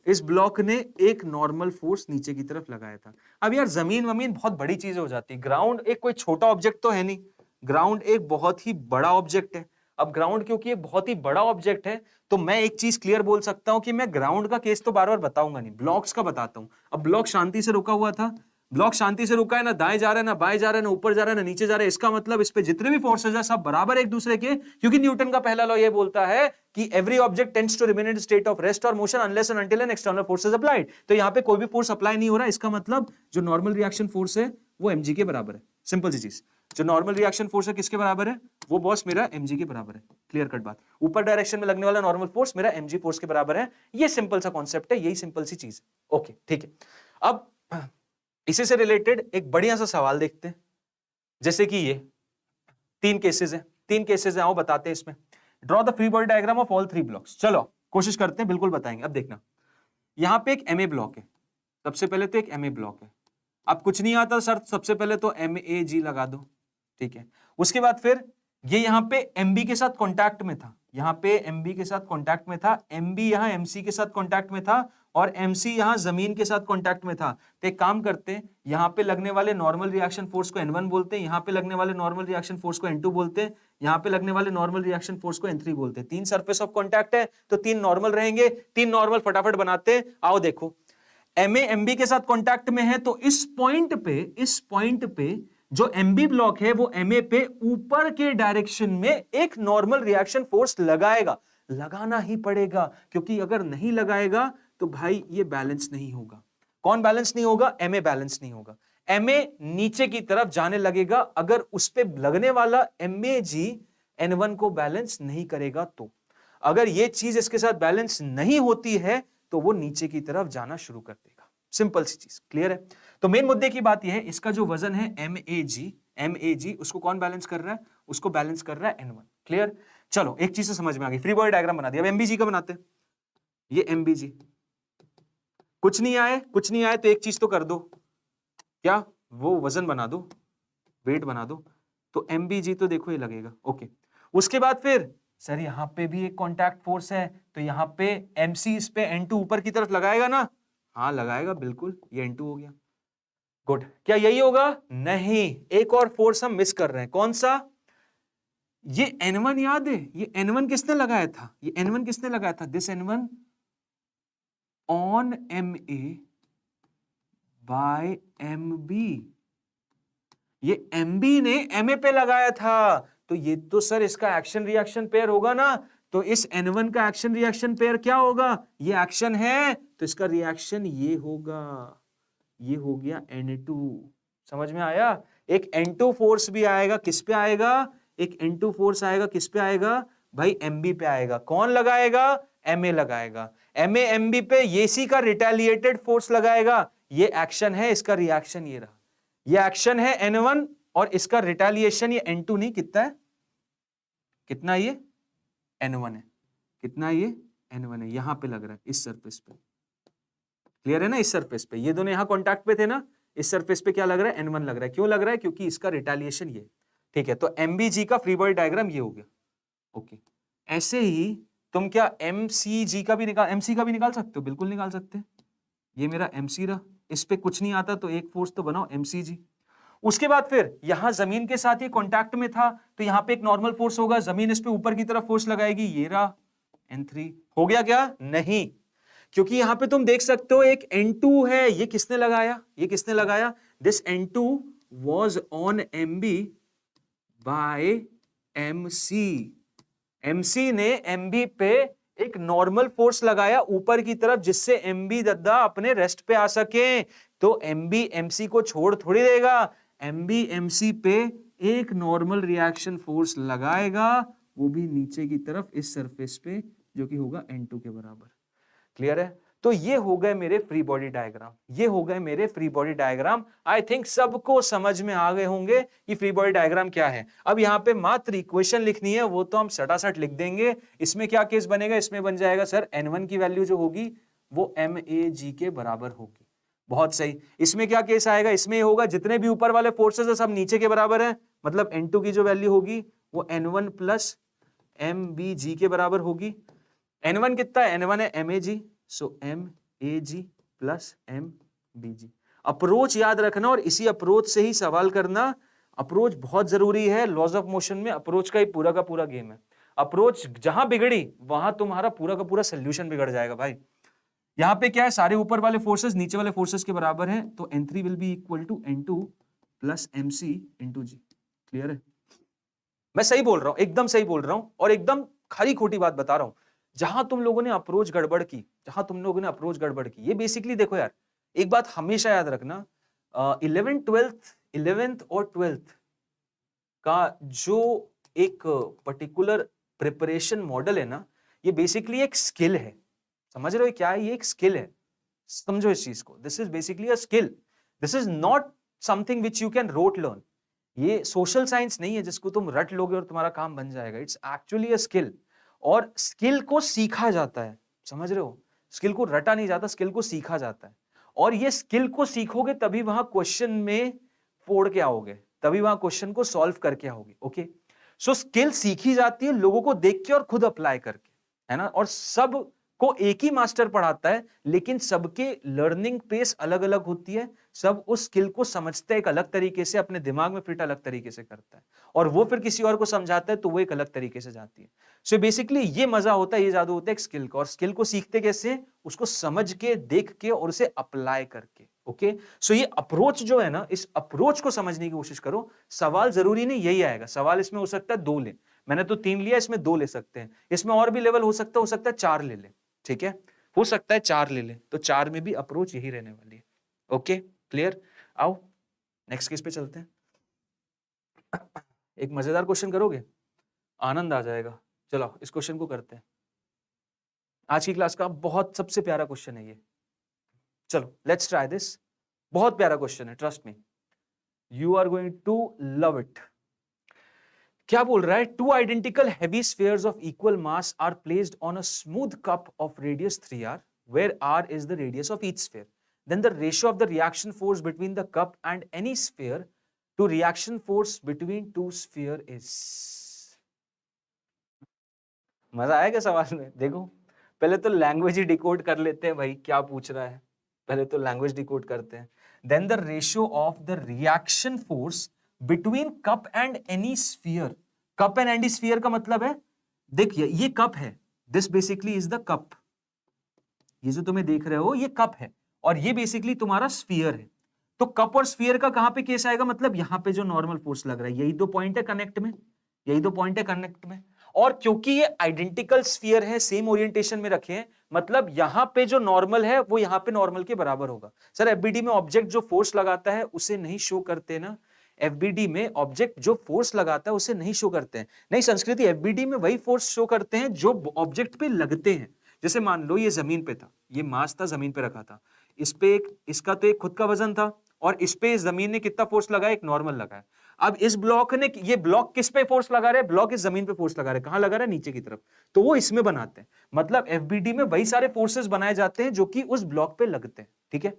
इस ब्लॉक ने एक नॉर्मल फोर्स नीचे की तरफ लगाया था। अब यार जमीन बहुत बड़ी चीज हो जाती है, ग्राउंड एक कोई छोटा ऑब्जेक्ट तो है नहीं, ग्राउंड एक बहुत ही बड़ा ऑब्जेक्ट है। अब ग्राउंड क्योंकि एक बहुत ही बड़ा ऑब्जेक्ट है, तो मैं एक चीज क्लियर बोल सकता हूं कि मैं ग्राउंड का केस तो बार बार बताऊंगा नहीं, ब्लॉक्स का बताता हूं। अब ब्लॉक शांति से रुका हुआ था, ब्लॉक शांति से रुका है, ना दाएं जा रहा है, ना बाएं जा रहा है, ना ऊपर जा रहा है, ना नीचे जा रहा है, इसका मतलब इस पे जितने भी फोर्सेस हैं सब बराबर एक दूसरे के, क्योंकि न्यूटन का पहला लॉ ये बोलता है कि every object tends to remain in state of rest और motion unless and until an external force is applied. तो यहाँ पे कोई भी फोर्स अप्लाई नहीं हो रहा, इसका मतलब जो नॉर्मल रिएक्शन फोर्स है वो mg के बराबर है। सिंपल सी चीज, जो नॉर्मल रिएक्शन फोर्स है किसके बराबर है? वो बॉस मेरा mg के बराबर है। क्लियर कट बात। ऊपर डायरेक्शन में लगने वाला नॉर्मल फोर्स मेरा mg फोर्स के बराबर है। ये सिंपल सा कॉन्सेप्ट है, यही सिंपल सी चीज। ओके ठीक है, अब इसी से रिलेटेड एक बढ़िया सा सवाल देखते हैं। जैसे कि ये तीन केसेस हैं, आओ बताते हैं इसमें। Draw the free body diagram of all 3 blocks. चलो कोशिश करते हैं, बिल्कुल बताएंगे। अब देखना, यहां पे एक MA ब्लॉक है, सबसे पहले तो एक MA ब्लॉक है। अब कुछ नहीं आता सर, सबसे पहले तो MAG लगा दो, ठीक है। उसके बाद फिर ये यहाँ पे MB के साथ कॉन्टैक्ट में था, यहाँ पे MB के साथ कॉन्टैक्ट में था, MB यहाँ MC के साथ कॉन्टैक्ट में था, और MC यहाँ जमीन के साथ कॉन्टैक्ट में था। तो एक काम करते हैं, यहाँ पे लगने वाले नॉर्मल रिएक्शन फोर्स को N1 बोलते हैं, यहाँ पे लगने वाले नॉर्मल रिएक्शन फोर्स को N2 बोलते हैं, यहाँ पे लगने वाले नॉर्मल रिएक्शन फोर्स को N3 बोलते हैं। 3 सरफेस ऑफ कॉन्टैक्ट है, तो 3 नॉर्मल रहेंगे, 3 नॉर्मल फटाफट बनाते हैं। आओ देखो, MA MB के साथ कॉन्टैक्ट में है, तो इस पॉइंट पे जो MB ब्लॉक है वो MA पे ऊपर के डायरेक्शन में एक नॉर्मल रिएक्शन फोर्स लगाएगा, लगाना ही पड़ेगा, क्योंकि अगर नहीं लगाएगा तो भाई ये बैलेंस नहीं होगा। कौन बैलेंस नहीं होगा? MA बैलेंस नहीं होगा। MA नीचे की तरफ जाने लगेगा अगर उस पे लगने वाला MAG N1 को बैलेंस नहीं करेगा। तो अगर ये चीज इसके साथ बैलेंस नहीं होती है तो वो नीचे की तरफ जाना शुरू कर देगा। सिंपल सी चीज, क्लियर है? तो मेन मुद्दे की बात यह है, इसका जो वजन है MAG, उसको कौन बैलेंस कर रहा है? उसको बैलेंस कर रहा है N1। क्लियर? चलो एक चीज से समझ में आ गई, फ्री बॉडी डायग्राम बना दिया। अब MBG का बनाते हैं। ये MBG कुछ नहीं आए, कुछ नहीं आए तो एक चीज तो कर दो, क्या, वो वजन बना दो, वेट बना दो, तो MBG तो देखो ये लगेगा। ओके, उसके बाद फिर सर यहाँ पे भी एक कॉन्टैक्ट फोर्स है, तो यहाँ पे MC इस पे N2 ऊपर की तरफ लगाएगा ना, हाँ लगाएगा बिल्कुल, ये N2 हो गया। गुड, क्या यही होगा? नहीं, एक और फोर्स हम मिस कर रहे हैं, कौन सा? ये N1 याद है, ये N1 किसने लगाया था, ये N1 किसने लगाया था? This N1 on MA by MB, ये MB ने MA पे लगाया था, तो ये तो सर इसका एक्शन रिएक्शन पेयर होगा ना, तो इस N1 का एक्शन रिएक्शन पेयर क्या होगा? ये एक्शन है तो इसका रिएक्शन ये होगा, ये हो गया N2। समझ में आया? एक N2 फोर्स भी आएगा, किस पे आएगा? एक N2 फोर्स आएगा, किस पे आएगा भाई? MB पे आएगा। कौन लगाएगा? MA लगाएगा। MA MB पे ये सी का रिटेलिएटेड फोर्स लगाएगा, ये एक्शन है, इसका रिएक्शन ये रहा, ये एक्शन है N1 और इसका रिटेलिएशन ये N2 नहीं, कितना है, कितना ये N1 है, कितना ये N1 है, यहां पे लग रहा है इस सरफेस पे, क्लियर है ना? इस सरफेस पे ये दोनों यहां कांटेक्ट पे थे ना, इस सरफेस पे क्या लग रहा है? N1 लग रहा है। क्यों लग रहा है? क्योंकि इसका रिटेलिएशन ये, ठीक है, तो MBG का फ्री बॉडी डायग्राम ये हो गया। ओके, ऐसे ही तुम क्या MC का भी निकाल सकते हो, बिल्कुल निकाल सकते हैं। ये मेरा MC रहा, इस पे कुछ नहीं आता तो एक फोर्स तो बनाओ MCG। उसके बाद फिर यहां जमीन के साथ ये कांटेक्ट में था, तो यहां पे एक नॉर्मल फोर्स होगा, जमीन इस पे ऊपर की तरफ फोर्स लगाएगी, ये रहा N3। हो गया क्या? नहीं, क्योंकि यहां पे तुम देख सकते हो एक N2 है, ये किसने लगाया? ये किसने लगाया? This N2 was on MB by MC। MC ने MB पे एक नॉर्मल फोर्स लगाया ऊपर की तरफ, जिससे MB दद्दा अपने रेस्ट पे आ सके। तो MB MC को छोड़ थोड़ी देगा, MB MC पे एक नॉर्मल रिएक्शन फोर्स लगाएगा, वो भी नीचे की तरफ इस सरफेस पे, जो कि होगा N2 के बराबर। क्लियर है? तो ये हो गए मेरे फ्री बॉडी डायग्राम, ये हो गए मेरे free body diagram. I think सबको समझ में आ गए होंगे कि फ्री बॉडी डायग्राम क्या है। अब यहाँ पे मात्र इक्वेशन लिखनी है, वो तो हम सटासट लिख देंगे। इसमें क्या केस बनेगा? इसमें बन जाएगा सर N1 की वैल्यू जो होगी वो MAG के बराबर होगी। बहुत सही। इसमें क्या केस आएगा? इसमें होगा जितने भी ऊपर वाले फोर्सेस है सब नीचे के बराबर है, मतलब N2 की जो वैल्यू होगी वो N1 प्लस MBG के बराबर होगी। N1 कितना है? N1 है MAG, सो MAG प्लस MBG। अप्रोच याद रखना और इसी अप्रोच से ही सवाल करना। अप्रोच बहुत जरूरी है लॉज ऑफ मोशन में, अप्रोच का ही पूरा का पूरा गेम है। अप्रोच जहां बिगड़ी वहां तुम्हारा पूरा का पूरा सोल्यूशन बिगड़ जाएगा भाई। यहां पे क्या है? सारे ऊपर वाले फोर्सेस नीचे वाले फोर्सेस के बराबर हैं, तो N3 will be equal to N2 plus MC into G। Clear है? मैं सही बोल रहा हूं, एकदम सही बोल रहा हूं और एकदम खरी खोटी बात बता रहा हूं। जहां तुम लोगों ने अप्रोच गड़बड़ की, ये बेसिकली देखो यार, एक बात हमेशा याद रखना, 11th और 12th का जो एक पर्टिकुलर प्रिपरेशन मॉडल है ना, ये बेसिकली एक स्किल है। समझ रहे हो क्या है? ये एक स्किल है, समझो इस चीज को। This is basically a skill, this is not something which you can rote learn. ये सोशल साइंस नहीं है जिसको तुम रट लोगे और तुम्हारा काम बन जाएगा। इट्स एक्चुअली अ स्किल, और स्किल को सीखा जाता है। समझ रहे हो? स्किल को रटा नहीं जाता, स्किल को सीखा जाता है। और ये स्किल को सीखोगे तभी वहां क्वेश्चन में फोड़ के आओगे, तभी वहां क्वेश्चन को सॉल्व करके आओगे। ओके, सो स्किल सीखी जाती है लोगों को देख के और खुद अप्लाई करके, है ना? और सब को एक ही मास्टर पढ़ाता है, लेकिन सबके लर्निंग पेस अलग अलग होती है। सब उस स्किल को समझते हैं एक अलग तरीके से, अपने दिमाग में फिट अलग तरीके से करता है, और वो फिर किसी और को समझाता है तो वो एक अलग तरीके से जाती है। सो बेसिकली ये मजा होता है, ये जादू होता है एक स्किल का। और स्किल को सीखते कैसे? उसको समझ के, देख के और उसे अप्लाई करके। ओके, सो ये अप्रोच जो है ना, इस अप्रोच को समझने की कोशिश करो। सवाल जरूरी नहीं यही आएगा, सवाल इसमें हो सकता है 2 ले, मैंने तो 3 लिया, इसमें 2 ले सकते हैं, इसमें और भी लेवल हो सकता है 4 ले ले, ठीक है? हो सकता है 4 ले ले, तो 4 में भी अप्रोच यही रहने वाली है। Okay, clear? आओ नेक्स्ट केस पे चलते हैं। एक मजेदार क्वेश्चन करोगे, आनंद आ जाएगा। चलो इस क्वेश्चन को करते हैं। आज की क्लास का बहुत सबसे प्यारा क्वेश्चन है ये। चलो लेट्स ट्राई दिस। बहुत प्यारा क्वेश्चन है, trust me, you are going to love it. क्या बोल रहा है? 2 identical heavy spheres of equal mass are placed on a smooth cup of radius 3r where r is the radius of each sphere. Then the ratio of the reaction force between the cup and any sphere to reaction force between two sphere is. मजा आया क्या सवाल में? देखो पहले तो language ही decode कर लेते हैं भाई, क्या पूछ रहा है, पहले तो लैंग्वेज डिकोड करते हैं. Then the ratio of the reaction force between cup and any sphere. Cup and any sphere का मतलब है, देखिए ये कप है, this basically is the cup, ये जो तुम्हें देख रहे हो ये कप है, और ये बेसिकली तुम्हारा स्फीयर है. तो कप और स्फीयर का कहां पे केस आएगा, मतलब यहां पे जो नॉर्मल फोर्स लग रहा है, यही दो पॉइंट है कनेक्ट में, यही दो पॉइंट है कनेक्ट में. और क्योंकि ये आइडेंटिकल स्फीयर है, सेम ओरिएंटेशन में रखे हैं, मतलब यहां पे जो नॉर्मल है वो यहां पे नॉर्मल के बराबर होगा. सर एफबीडी में ऑब्जेक्ट जो फोर्स लगाता है उसे नहीं शो करते ना, एफबीडी में ऑब्जेक्ट जो फोर्स लगाता है उसे नहीं शो करते हैं. नहीं संस्कृति, एफबीडी में वही फोर्स शो करते हैं जो ऑब्जेक्ट पे लगते हैं. जैसे मान लो ये जमीन पे था, ये मास था, जमीन पे रखा था, इस पे एक, इसका तो एक खुद का वजन था, और इस पे जमीन ने कितना फोर्स लगाया, एक नॉर्मल लगाया. अब इस ब्लॉक ने, ये ब्लॉक किस पे फोर्स लगा रहे हैं, ब्लॉक इस जमीन पे फोर्स लगा रहे हैं, कहां लगा रहा है, नीचे की तरफ, तो वो इसमें बनाते हैं. मतलब एफबीडी में वही सारे फोर्सेस बनाए जाते हैं जो कि उस ब्लॉक पे लगते हैं. ठीक है,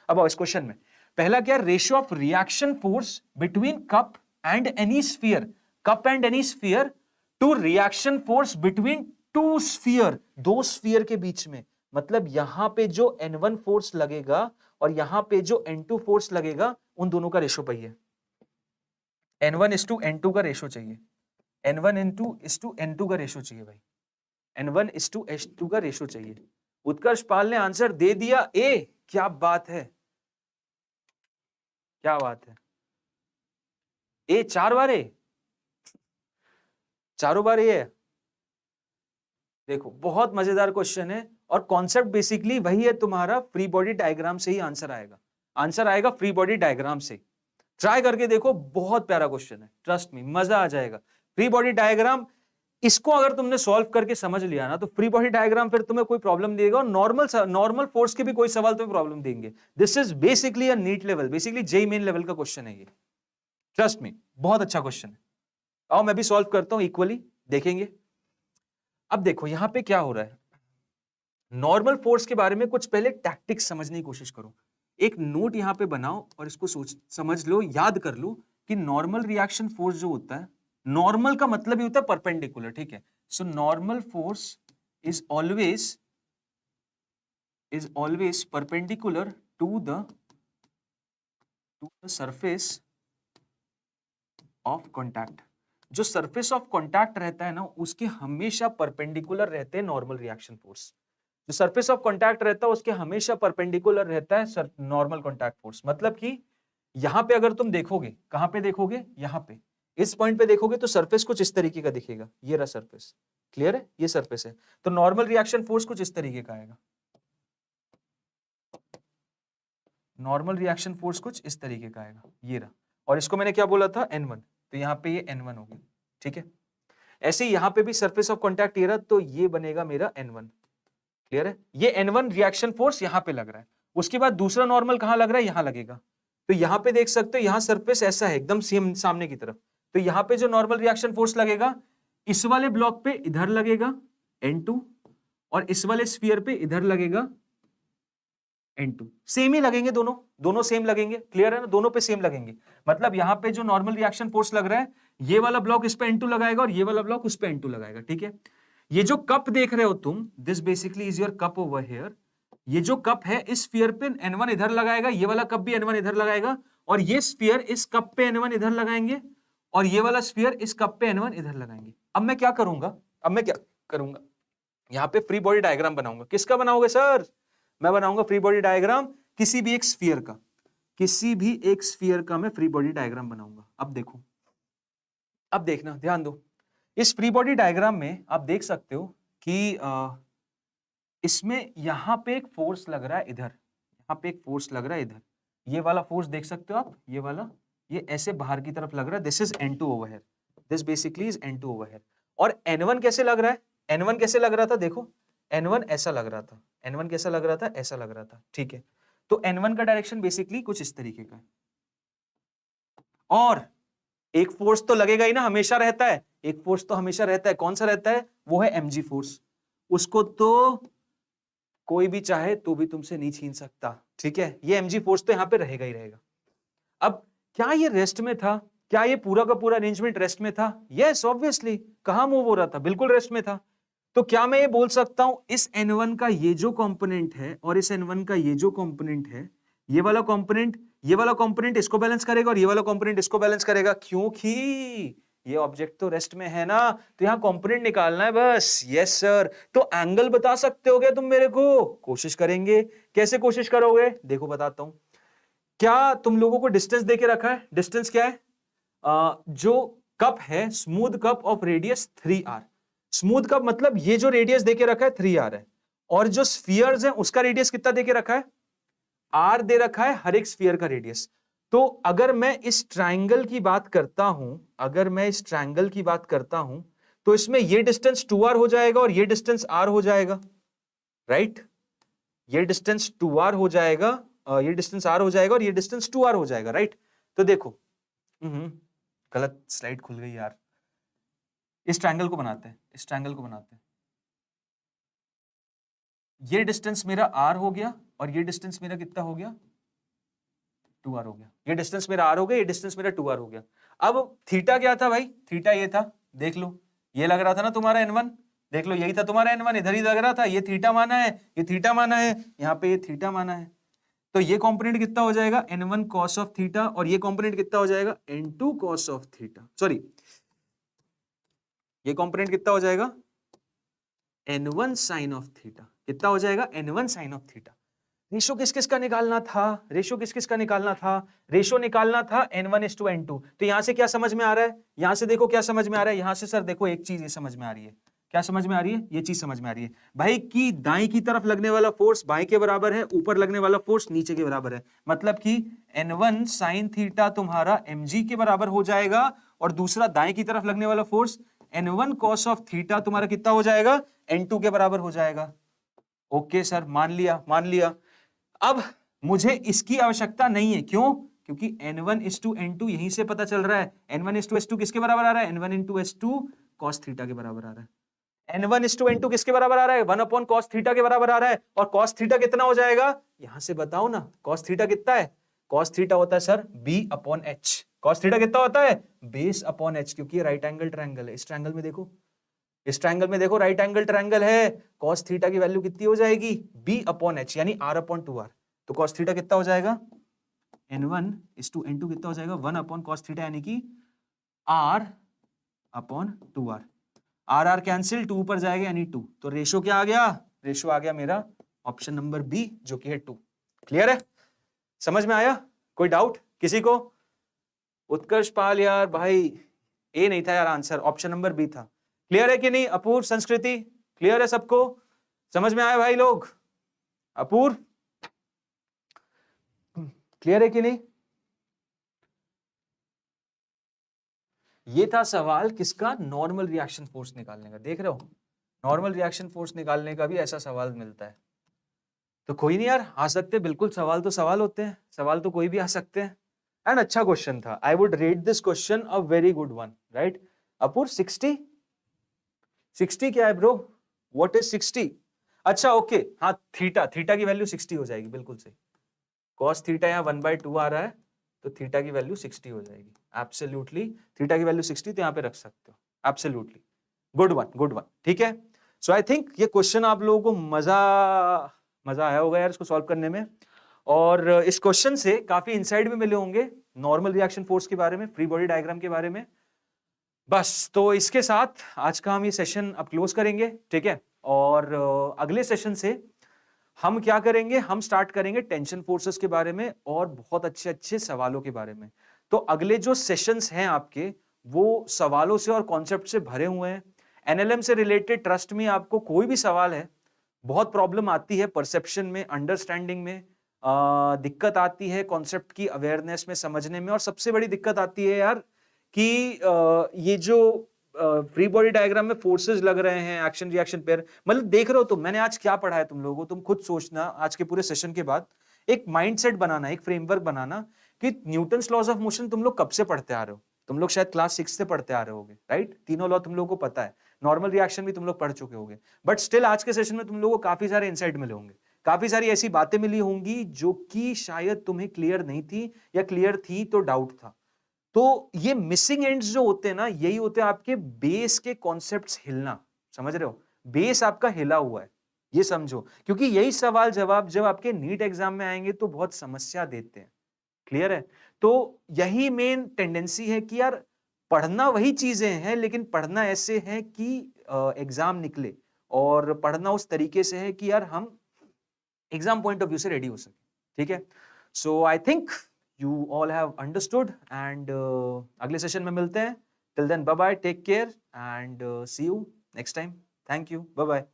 अब इस क्वेश्चन में पहला क्या, ratio of reaction force between cup and any sphere, cup and any sphere to reaction force between two sphere, दो स्फीयर के बीच में. मतलब यहां पे जो N1 फोर्स लगेगा और यहां पे जो N2 फोर्स लगेगा, उन दोनों का रेशो पाइए. N1:N2 का रेशो चाहिए, N1:N2 का रेशो चाहिए भाई, N1:N2 का रेशो चाहिए. उत्कर्ष पाल ने आंसर दे दिया ए. क्या बात है, क्या बात है, ए 4 बार ए, चारों बार ए है. देखो बहुत मजेदार क्वेश्चन है, और कॉन्सेप्ट बेसिकली वही है तुम्हारा, फ्री बॉडी डायग्राम से ही आंसर आएगा, आंसर आएगा फ्री बॉडी डायग्राम से. ट्राई करके देखो, बहुत प्यारा क्वेश्चन है, ट्रस्ट मी मजा आ जाएगा. फ्री बॉडी डायग्राम, इसको अगर तुमने सॉल्व करके समझ लिया ना, तो फ्री बॉडी डायग्राम फिर तुम्हें कोई प्रॉब्लम देगा, और नॉर्मल फोर्स के भी कोई सवाल तुम्हें प्रॉब्लम देंगे. This is basically a NEET level, basically JEE Main level का क्वेश्चन है ये, ट्रस्ट मी बहुत अच्छा क्वेश्चन है. आओ मैं भी सॉल्व करता हूं, इक्वली देखेंगे. अब देखो यहां पे क्या हो रहा है, नॉर्मल फोर्स के बारे में कुछ पहले टैक्टिक्स समझने की कोशिश करो. एक नोट यहां पे बनाओ और इसको समझ लो, याद कर लो कि नॉर्मल रिएक्शन फोर्स जो होता है, नॉर्मल का मतलब ही होता है परपेंडिकुलर. ठीक है, so normal force is always perpendicular to the surface of contact. जो सरफेस ऑफ कॉन्टैक्ट रहता है ना, उसके हमेशा परपेंडिकुलर रहते हैं नॉर्मल रिएक्शन फोर्स. जो सरफेस ऑफ कॉन्टैक्ट रहता है उसके हमेशा परपेंडिकुलर रहता है नॉर्मल कॉन्टैक्ट फोर्स. मतलब कि यहां पे अगर तुम देखोगे, कहां पे देखोगे, यहां पे इस पॉइंट पे देखोगे तो सरफेस कुछ इस तरीके का दिखेगा, ये रहा सरफेस, क्लियर है, ये सरफेस है. तो नॉर्मल रिएक्शन फोर्स कुछ इस तरीके का आएगा, नॉर्मल रिएक्शन फोर्स कुछ इस तरीके का आएगा, ये रहा. और इसको मैंने क्या बोला था, N1, तो यहाँ पे ये N1 होगी. ठीक है, ऐसे ही यहाँ पे भी सरफेस ऑफ कॉन्टैक्ट ये रहा, तो ये बनेगा मेरा N1. क्लियर है, ये N1 रिएक्शन फोर्स यहाँ पे लग रहा है. उसके बाद दूसरा नॉर्मल कहाँ लग रहा है, यहाँ लगेगा. तो यहाँ पे देख सकते हो, यहाँ सरफेस ऐसा है एकदम सेम सामने की तरफ, तो यहाँ पे जो नॉर्मल रिएक्शन फोर्स लगेगा, इस वाले ब्लॉक पे इधर लगेगा N2, और इस वाले स्फीयर पे इधर लगेगा N2. सेम ही लगेंगे, दोनों सेम लगेंगे. क्लियर है ना, दोनों पे सेम लगेंगे. मतलब यहाँ पे जो नॉर्मल रिएक्शन फोर्स लग रहा है, ये वाला ब्लॉक इस पे N2 लगाएगा और ये वाला ब्लॉक उस पे N2 लगाएगा. ठीक है, ये जो कप देख रहे हो तुम, this basically is your cup over here. ये जो कप है, इस स्फीयर पे N1 इधर लगाएगा, ये वाला कप भी N1 इधर लगाएगा, और ये स्फीयर इस कप पे N1 इधर लगाएंगे, और ये वाला स्फीयर इस कप पे N1 इधर लगाएंगे. अब मैं क्या करूंगा, यहाँ पे फ्री बॉडी डायग्राम बनाऊंगा. किसका बनाओगे सर, मैं बनाऊंगा फ्री बॉडी डायग्राम किसी भी एक स्फीयर का, किसी भी एक स्फीयर का मैं फ्री बॉडी डायग्राम बनाऊंगा. अब देखो, अब देखना, ध्यान दो. इस फ्री बॉडी डायग्राम में आप देख सकते हो कि इसमें यहां पे एक फोर्स लग रहा है इधर, यहां पे एक फोर्स लग रहा है इधर, ये वाला फोर्स देख सकते हो आप, ये वाला, ये ऐसे बाहर की तरफ लग रहा है. This is N2 over here, this basically is N2 over here. और N1 कैसे लग रहा है, N1 कैसे लग रहा था, देखो N1 ऐसा लग रहा था, N1 कैसा लग रहा था, ऐसा लग रहा था. ठीक है, तो N1 का डायरेक्शन बेसिकली कुछ इस तरीके का है. और एक फोर्स तो लगेगा ही ना, हमेशा रहता है, एक फोर्स तो हमेशा रहता है. कौन सा रहता है, वो है mg फोर्स. उसको तो कोई भी चाहे तो भी तुमसे नहीं छीन सकता, ठीक है। ये mg फोर्स तो यहाँ पे रहेगा ही रहेगा। अब क्या ये रेस्ट में था? क्या ये पूरा का पूरा अरेंजमेंट रेस्ट में था? Yes obviously. कहां मूव हो रहा था? बिल्कुल रेस्ट में था। तो क्या मैं ये बोल सकता हूं इस N1 का ये जो कंपोनेंट है और इस N1 का ये जो कंपोनेंट है, ये वाला कंपोनेंट इसको बैलेंस करेगा और ये वाला कंपोनेंट इसको बैलेंस करेगा, क्योंकि ये ऑब्जेक्ट तो रेस्ट में है ना, तो यहां कंपोनेंट निकालना है बस। Yes sir. तो एंगल बता सकते हो क्या तुम मेरे को? कोशिश करेंगे। कैसे कोशिश करोगे? देखो बताता हूं। क्या तुम लोगों को डिस्टेंस देके रखा है? डिस्टेंस क्या है? जो कप है, smooth cup of radius 3r। Smooth cup मतलब ये जो रेडियस देके रखा है 3r है, और जो स्फीयर्स है उसका रेडियस कितना देके रखा है? r दे रखा है हर एक स्फीयर का रेडियस। तो अगर मैं इस ट्राइंगल की बात करता हूं, तो इसमें ये डिस्टेंस 2r हो जाएगा और ये डिस्टेंस r हो जाएगा, राइट? ये डिस्टेंस 2r हो जाएगा, ये डिस्टेंस r हो जाएगा और ये डिस्टेंस 2r हो जाएगा, राइट? तो देखो, गलत स्लाइड खुल गई यार। इस ट्रायंगल को बनाते हैं, ये डिस्टेंस मेरा r हो गया और ये डिस्टेंस मेरा कितना हो गया? 2r हो गया। ये डिस्टेंस मेरा r हो गया, ये डिस्टेंस मेरा 2r हो गया। अब थीटा क्या था भाई? थीटा ये था, देख लो, ये लग रहा था ना तुम्हारा N1, देख लो यही था तुम्हारा N1, इधर ही लग रहा था। ये थीटा माना है, ये थीटा माना है, यहाँ पे ये थीटा माना है। तो ये कंपोनेंट कितना हो जाएगा? N1 cos ऑफ थीटा, और ये कंपोनेंट कितना हो जाएगा? N2 cos of theta. Sorry, ये कंपोनेंट कितना हो जाएगा? N1 sin of theta. कितना हो जाएगा? N1 sin of theta. Ratio किस किस का निकालना था? रेशो निकालना था N1:N2। तो यहां से क्या समझ में आ रहा है? यहां से देखो क्या समझ में आ रहा है? यहां से सर देखो एक चीज ये समझ में आ रही है। क्या समझ में आ रही है? ये चीज समझ में आ रही है भाई कि दाईं की तरफ लगने वाला फोर्स बाएं के बराबर है, ऊपर लगने वाला फोर्स नीचे के बराबर है। मतलब कि N1 sin थीटा तुम्हारा mg के बराबर हो जाएगा, और दूसरा दाएं की तरफ लगने वाला force N1 cos of theta तुम्हारा कितना हो जाएगा? N2 के बराबर हो जाएगा। ओके सर, मान लिया। अब मुझे इसकी आवश्यकता नहीं है, क्यों? क्योंकि N1:N2 यहीं से पता चल रहा है। N1:S2 किसके बराबर आ रहा है? N1:S2 cos थीटा के बराबर आ रहा है। N1:N2 किसके बराबर आ रहा है? 1 cos थीटा के बराबर आ रहा है। और cos थीटा कितना हो जाएगा? यहां से बताओ ना, cos थीटा कितना है? cos थीटा होता है सर B/H। cos थीटा कितना होता है? बेस अपॉन H, क्योंकि ये राइट एंगल ट्रायंगल है। इस ट्रायंगल में देखो, राइट एंगल ट्रायंगल है। cos थीटा की वैल्यू कितनी हो जाएगी? B/H, यानी R/2R। तो cos थीटा कितना हो जाएगा? N1:N2 कितना हो जाएगा? 1 cos थीटा, यानी कि R/2R। R कैंसिल, 2 पर जाएगा यानी 2। तो रेशो क्या आ गया? रेशो आ गया मेरा ऑप्शन नंबर बी, जो कि है 2। क्लियर है? समझ में आया? कोई डाउट किसी को? उत्कर्ष पाल यार भाई, ए नहीं था यार आंसर, ऑप्शन नंबर बी था। क्लियर है कि नहीं? अपूर्व, संस्कृति, क्लियर है सबको? समझ में आया भाई लोग? अपूर्व, क्लियर है कि नहीं? ये था सवाल किसका? नॉर्मल रिएक्शन फोर्स निकालने का। देख रहे हो, नॉर्मल रिएक्शन फोर्स निकालने का भी ऐसा सवाल मिलता है। तो कोई नहीं यार, आ सकते, बिल्कुल, सवाल तो सवाल होते हैं, सवाल तो कोई भी आ सकते हैं। एंड अच्छा क्वेश्चन था, I would rate this question a very good one, right? Apoorv 60 क्या है ब्रो? What is 60? अच्छा ओके, हाँ, थीटा की वैल्यू 60 हो जाएगी, बिल्कुल सही। cos थीटा यहाँ 1/2 आ रहा है, तो थीटा की वैल्यू 60 हो जाएगी। एब्सोल्युटली थीटा की वैल्यू 60 तो यहाँ पे रख सकते हो। एब्सोल्युटली गुड वन, ठीक है। सो आई थिंक ये क्वेश्चन आप लोगों को मजा आया होगा यार इसको सॉल्व करने में, और इस क्वेश्चन से काफी इनसाइट भी मिले होंगे नॉर्मल रिएक्शन फोर्स के बारे में, फ्री बॉडी डायग्राम के बारे में। बस, तो इसके साथ आज का हम ये सेशन अब क्लोज करेंगे, ठीक है। और अगले सेशन से हम क्या करेंगे? हम स्टार्ट करेंगे टेंशन फोर्सेस के बारे में और बहुत अच्छे अच्छे सवालों के बारे में। तो अगले जो सेशंस हैं आपके, वो सवालों से और कॉन्सेप्ट से भरे हुए हैं। एनएलएम से रिलेटेड, ट्रस्ट में, आपको कोई भी सवाल है, बहुत प्रॉब्लम आती है परसेप्शन में, अंडरस्टैंडिंग में, दिक्कत आती है कॉन्सेप्ट की अवेयरनेस में, समझने में, और सबसे बड़ी दिक्कत आती है यार कि ये जो फ्री बॉडी डायग्राम में फोर्सेस लग रहे हैं, एक्शन रिएक्शन पेयर, मतलब देख रहे हो तुम, मैंने आज क्या पढ़ा है तुम लोगों को, तुम खुद सोचना आज के पूरे सेशन के बाद। एक माइंडसेट बनाना, एक फ्रेमवर्क बनाना कि न्यूटन्स लॉज ऑफ मोशन तुम लोग कब से पढ़ते आ रहे हो। तुम लोग शायद क्लास 6 से पढ़ते आ रहे होगे, राइट? तीनों लॉ तुम लोग को पता है, नॉर्मल रिएक्शन भी तुम लोग पढ़ चुके होगे, बट स्टिल आज के सेशन में तुम लोगों को काफी सारे इंसाइट मिले होंगे। काफी सारी ऐसी बातें मिली होंगी जो कि शायद तुम्हें क्लियर नहीं थी, या क्लियर थी तो डाउट था। तो ये मिसिंग एंड्स जो होते हैं ना, यही होते हैं आपके बेस के कॉन्सेप्ट्स हिलना। समझ रहे हो? बेस आपका हिला हुआ है, ये समझो, क्योंकि यही सवाल जवाब जब आपके नीट एग्जाम में आएंगे तो बहुत समस्या देते हैं। क्लियर है? तो यही मेन टेंडेंसी है कि यार पढ़ना वही चीजें हैं, लेकिन पढ़ना ऐसे है कि एग्जाम निकले, और पढ़ना उस तरीके से है कि यार हम एग्जाम पॉइंट ऑफ व्यू से रेडी हो सके। ठीक है? So I think you all have understood, and अगले सेशन में मिलते हैं। Till then bye bye, take care, and see you next time. Thank you, bye bye.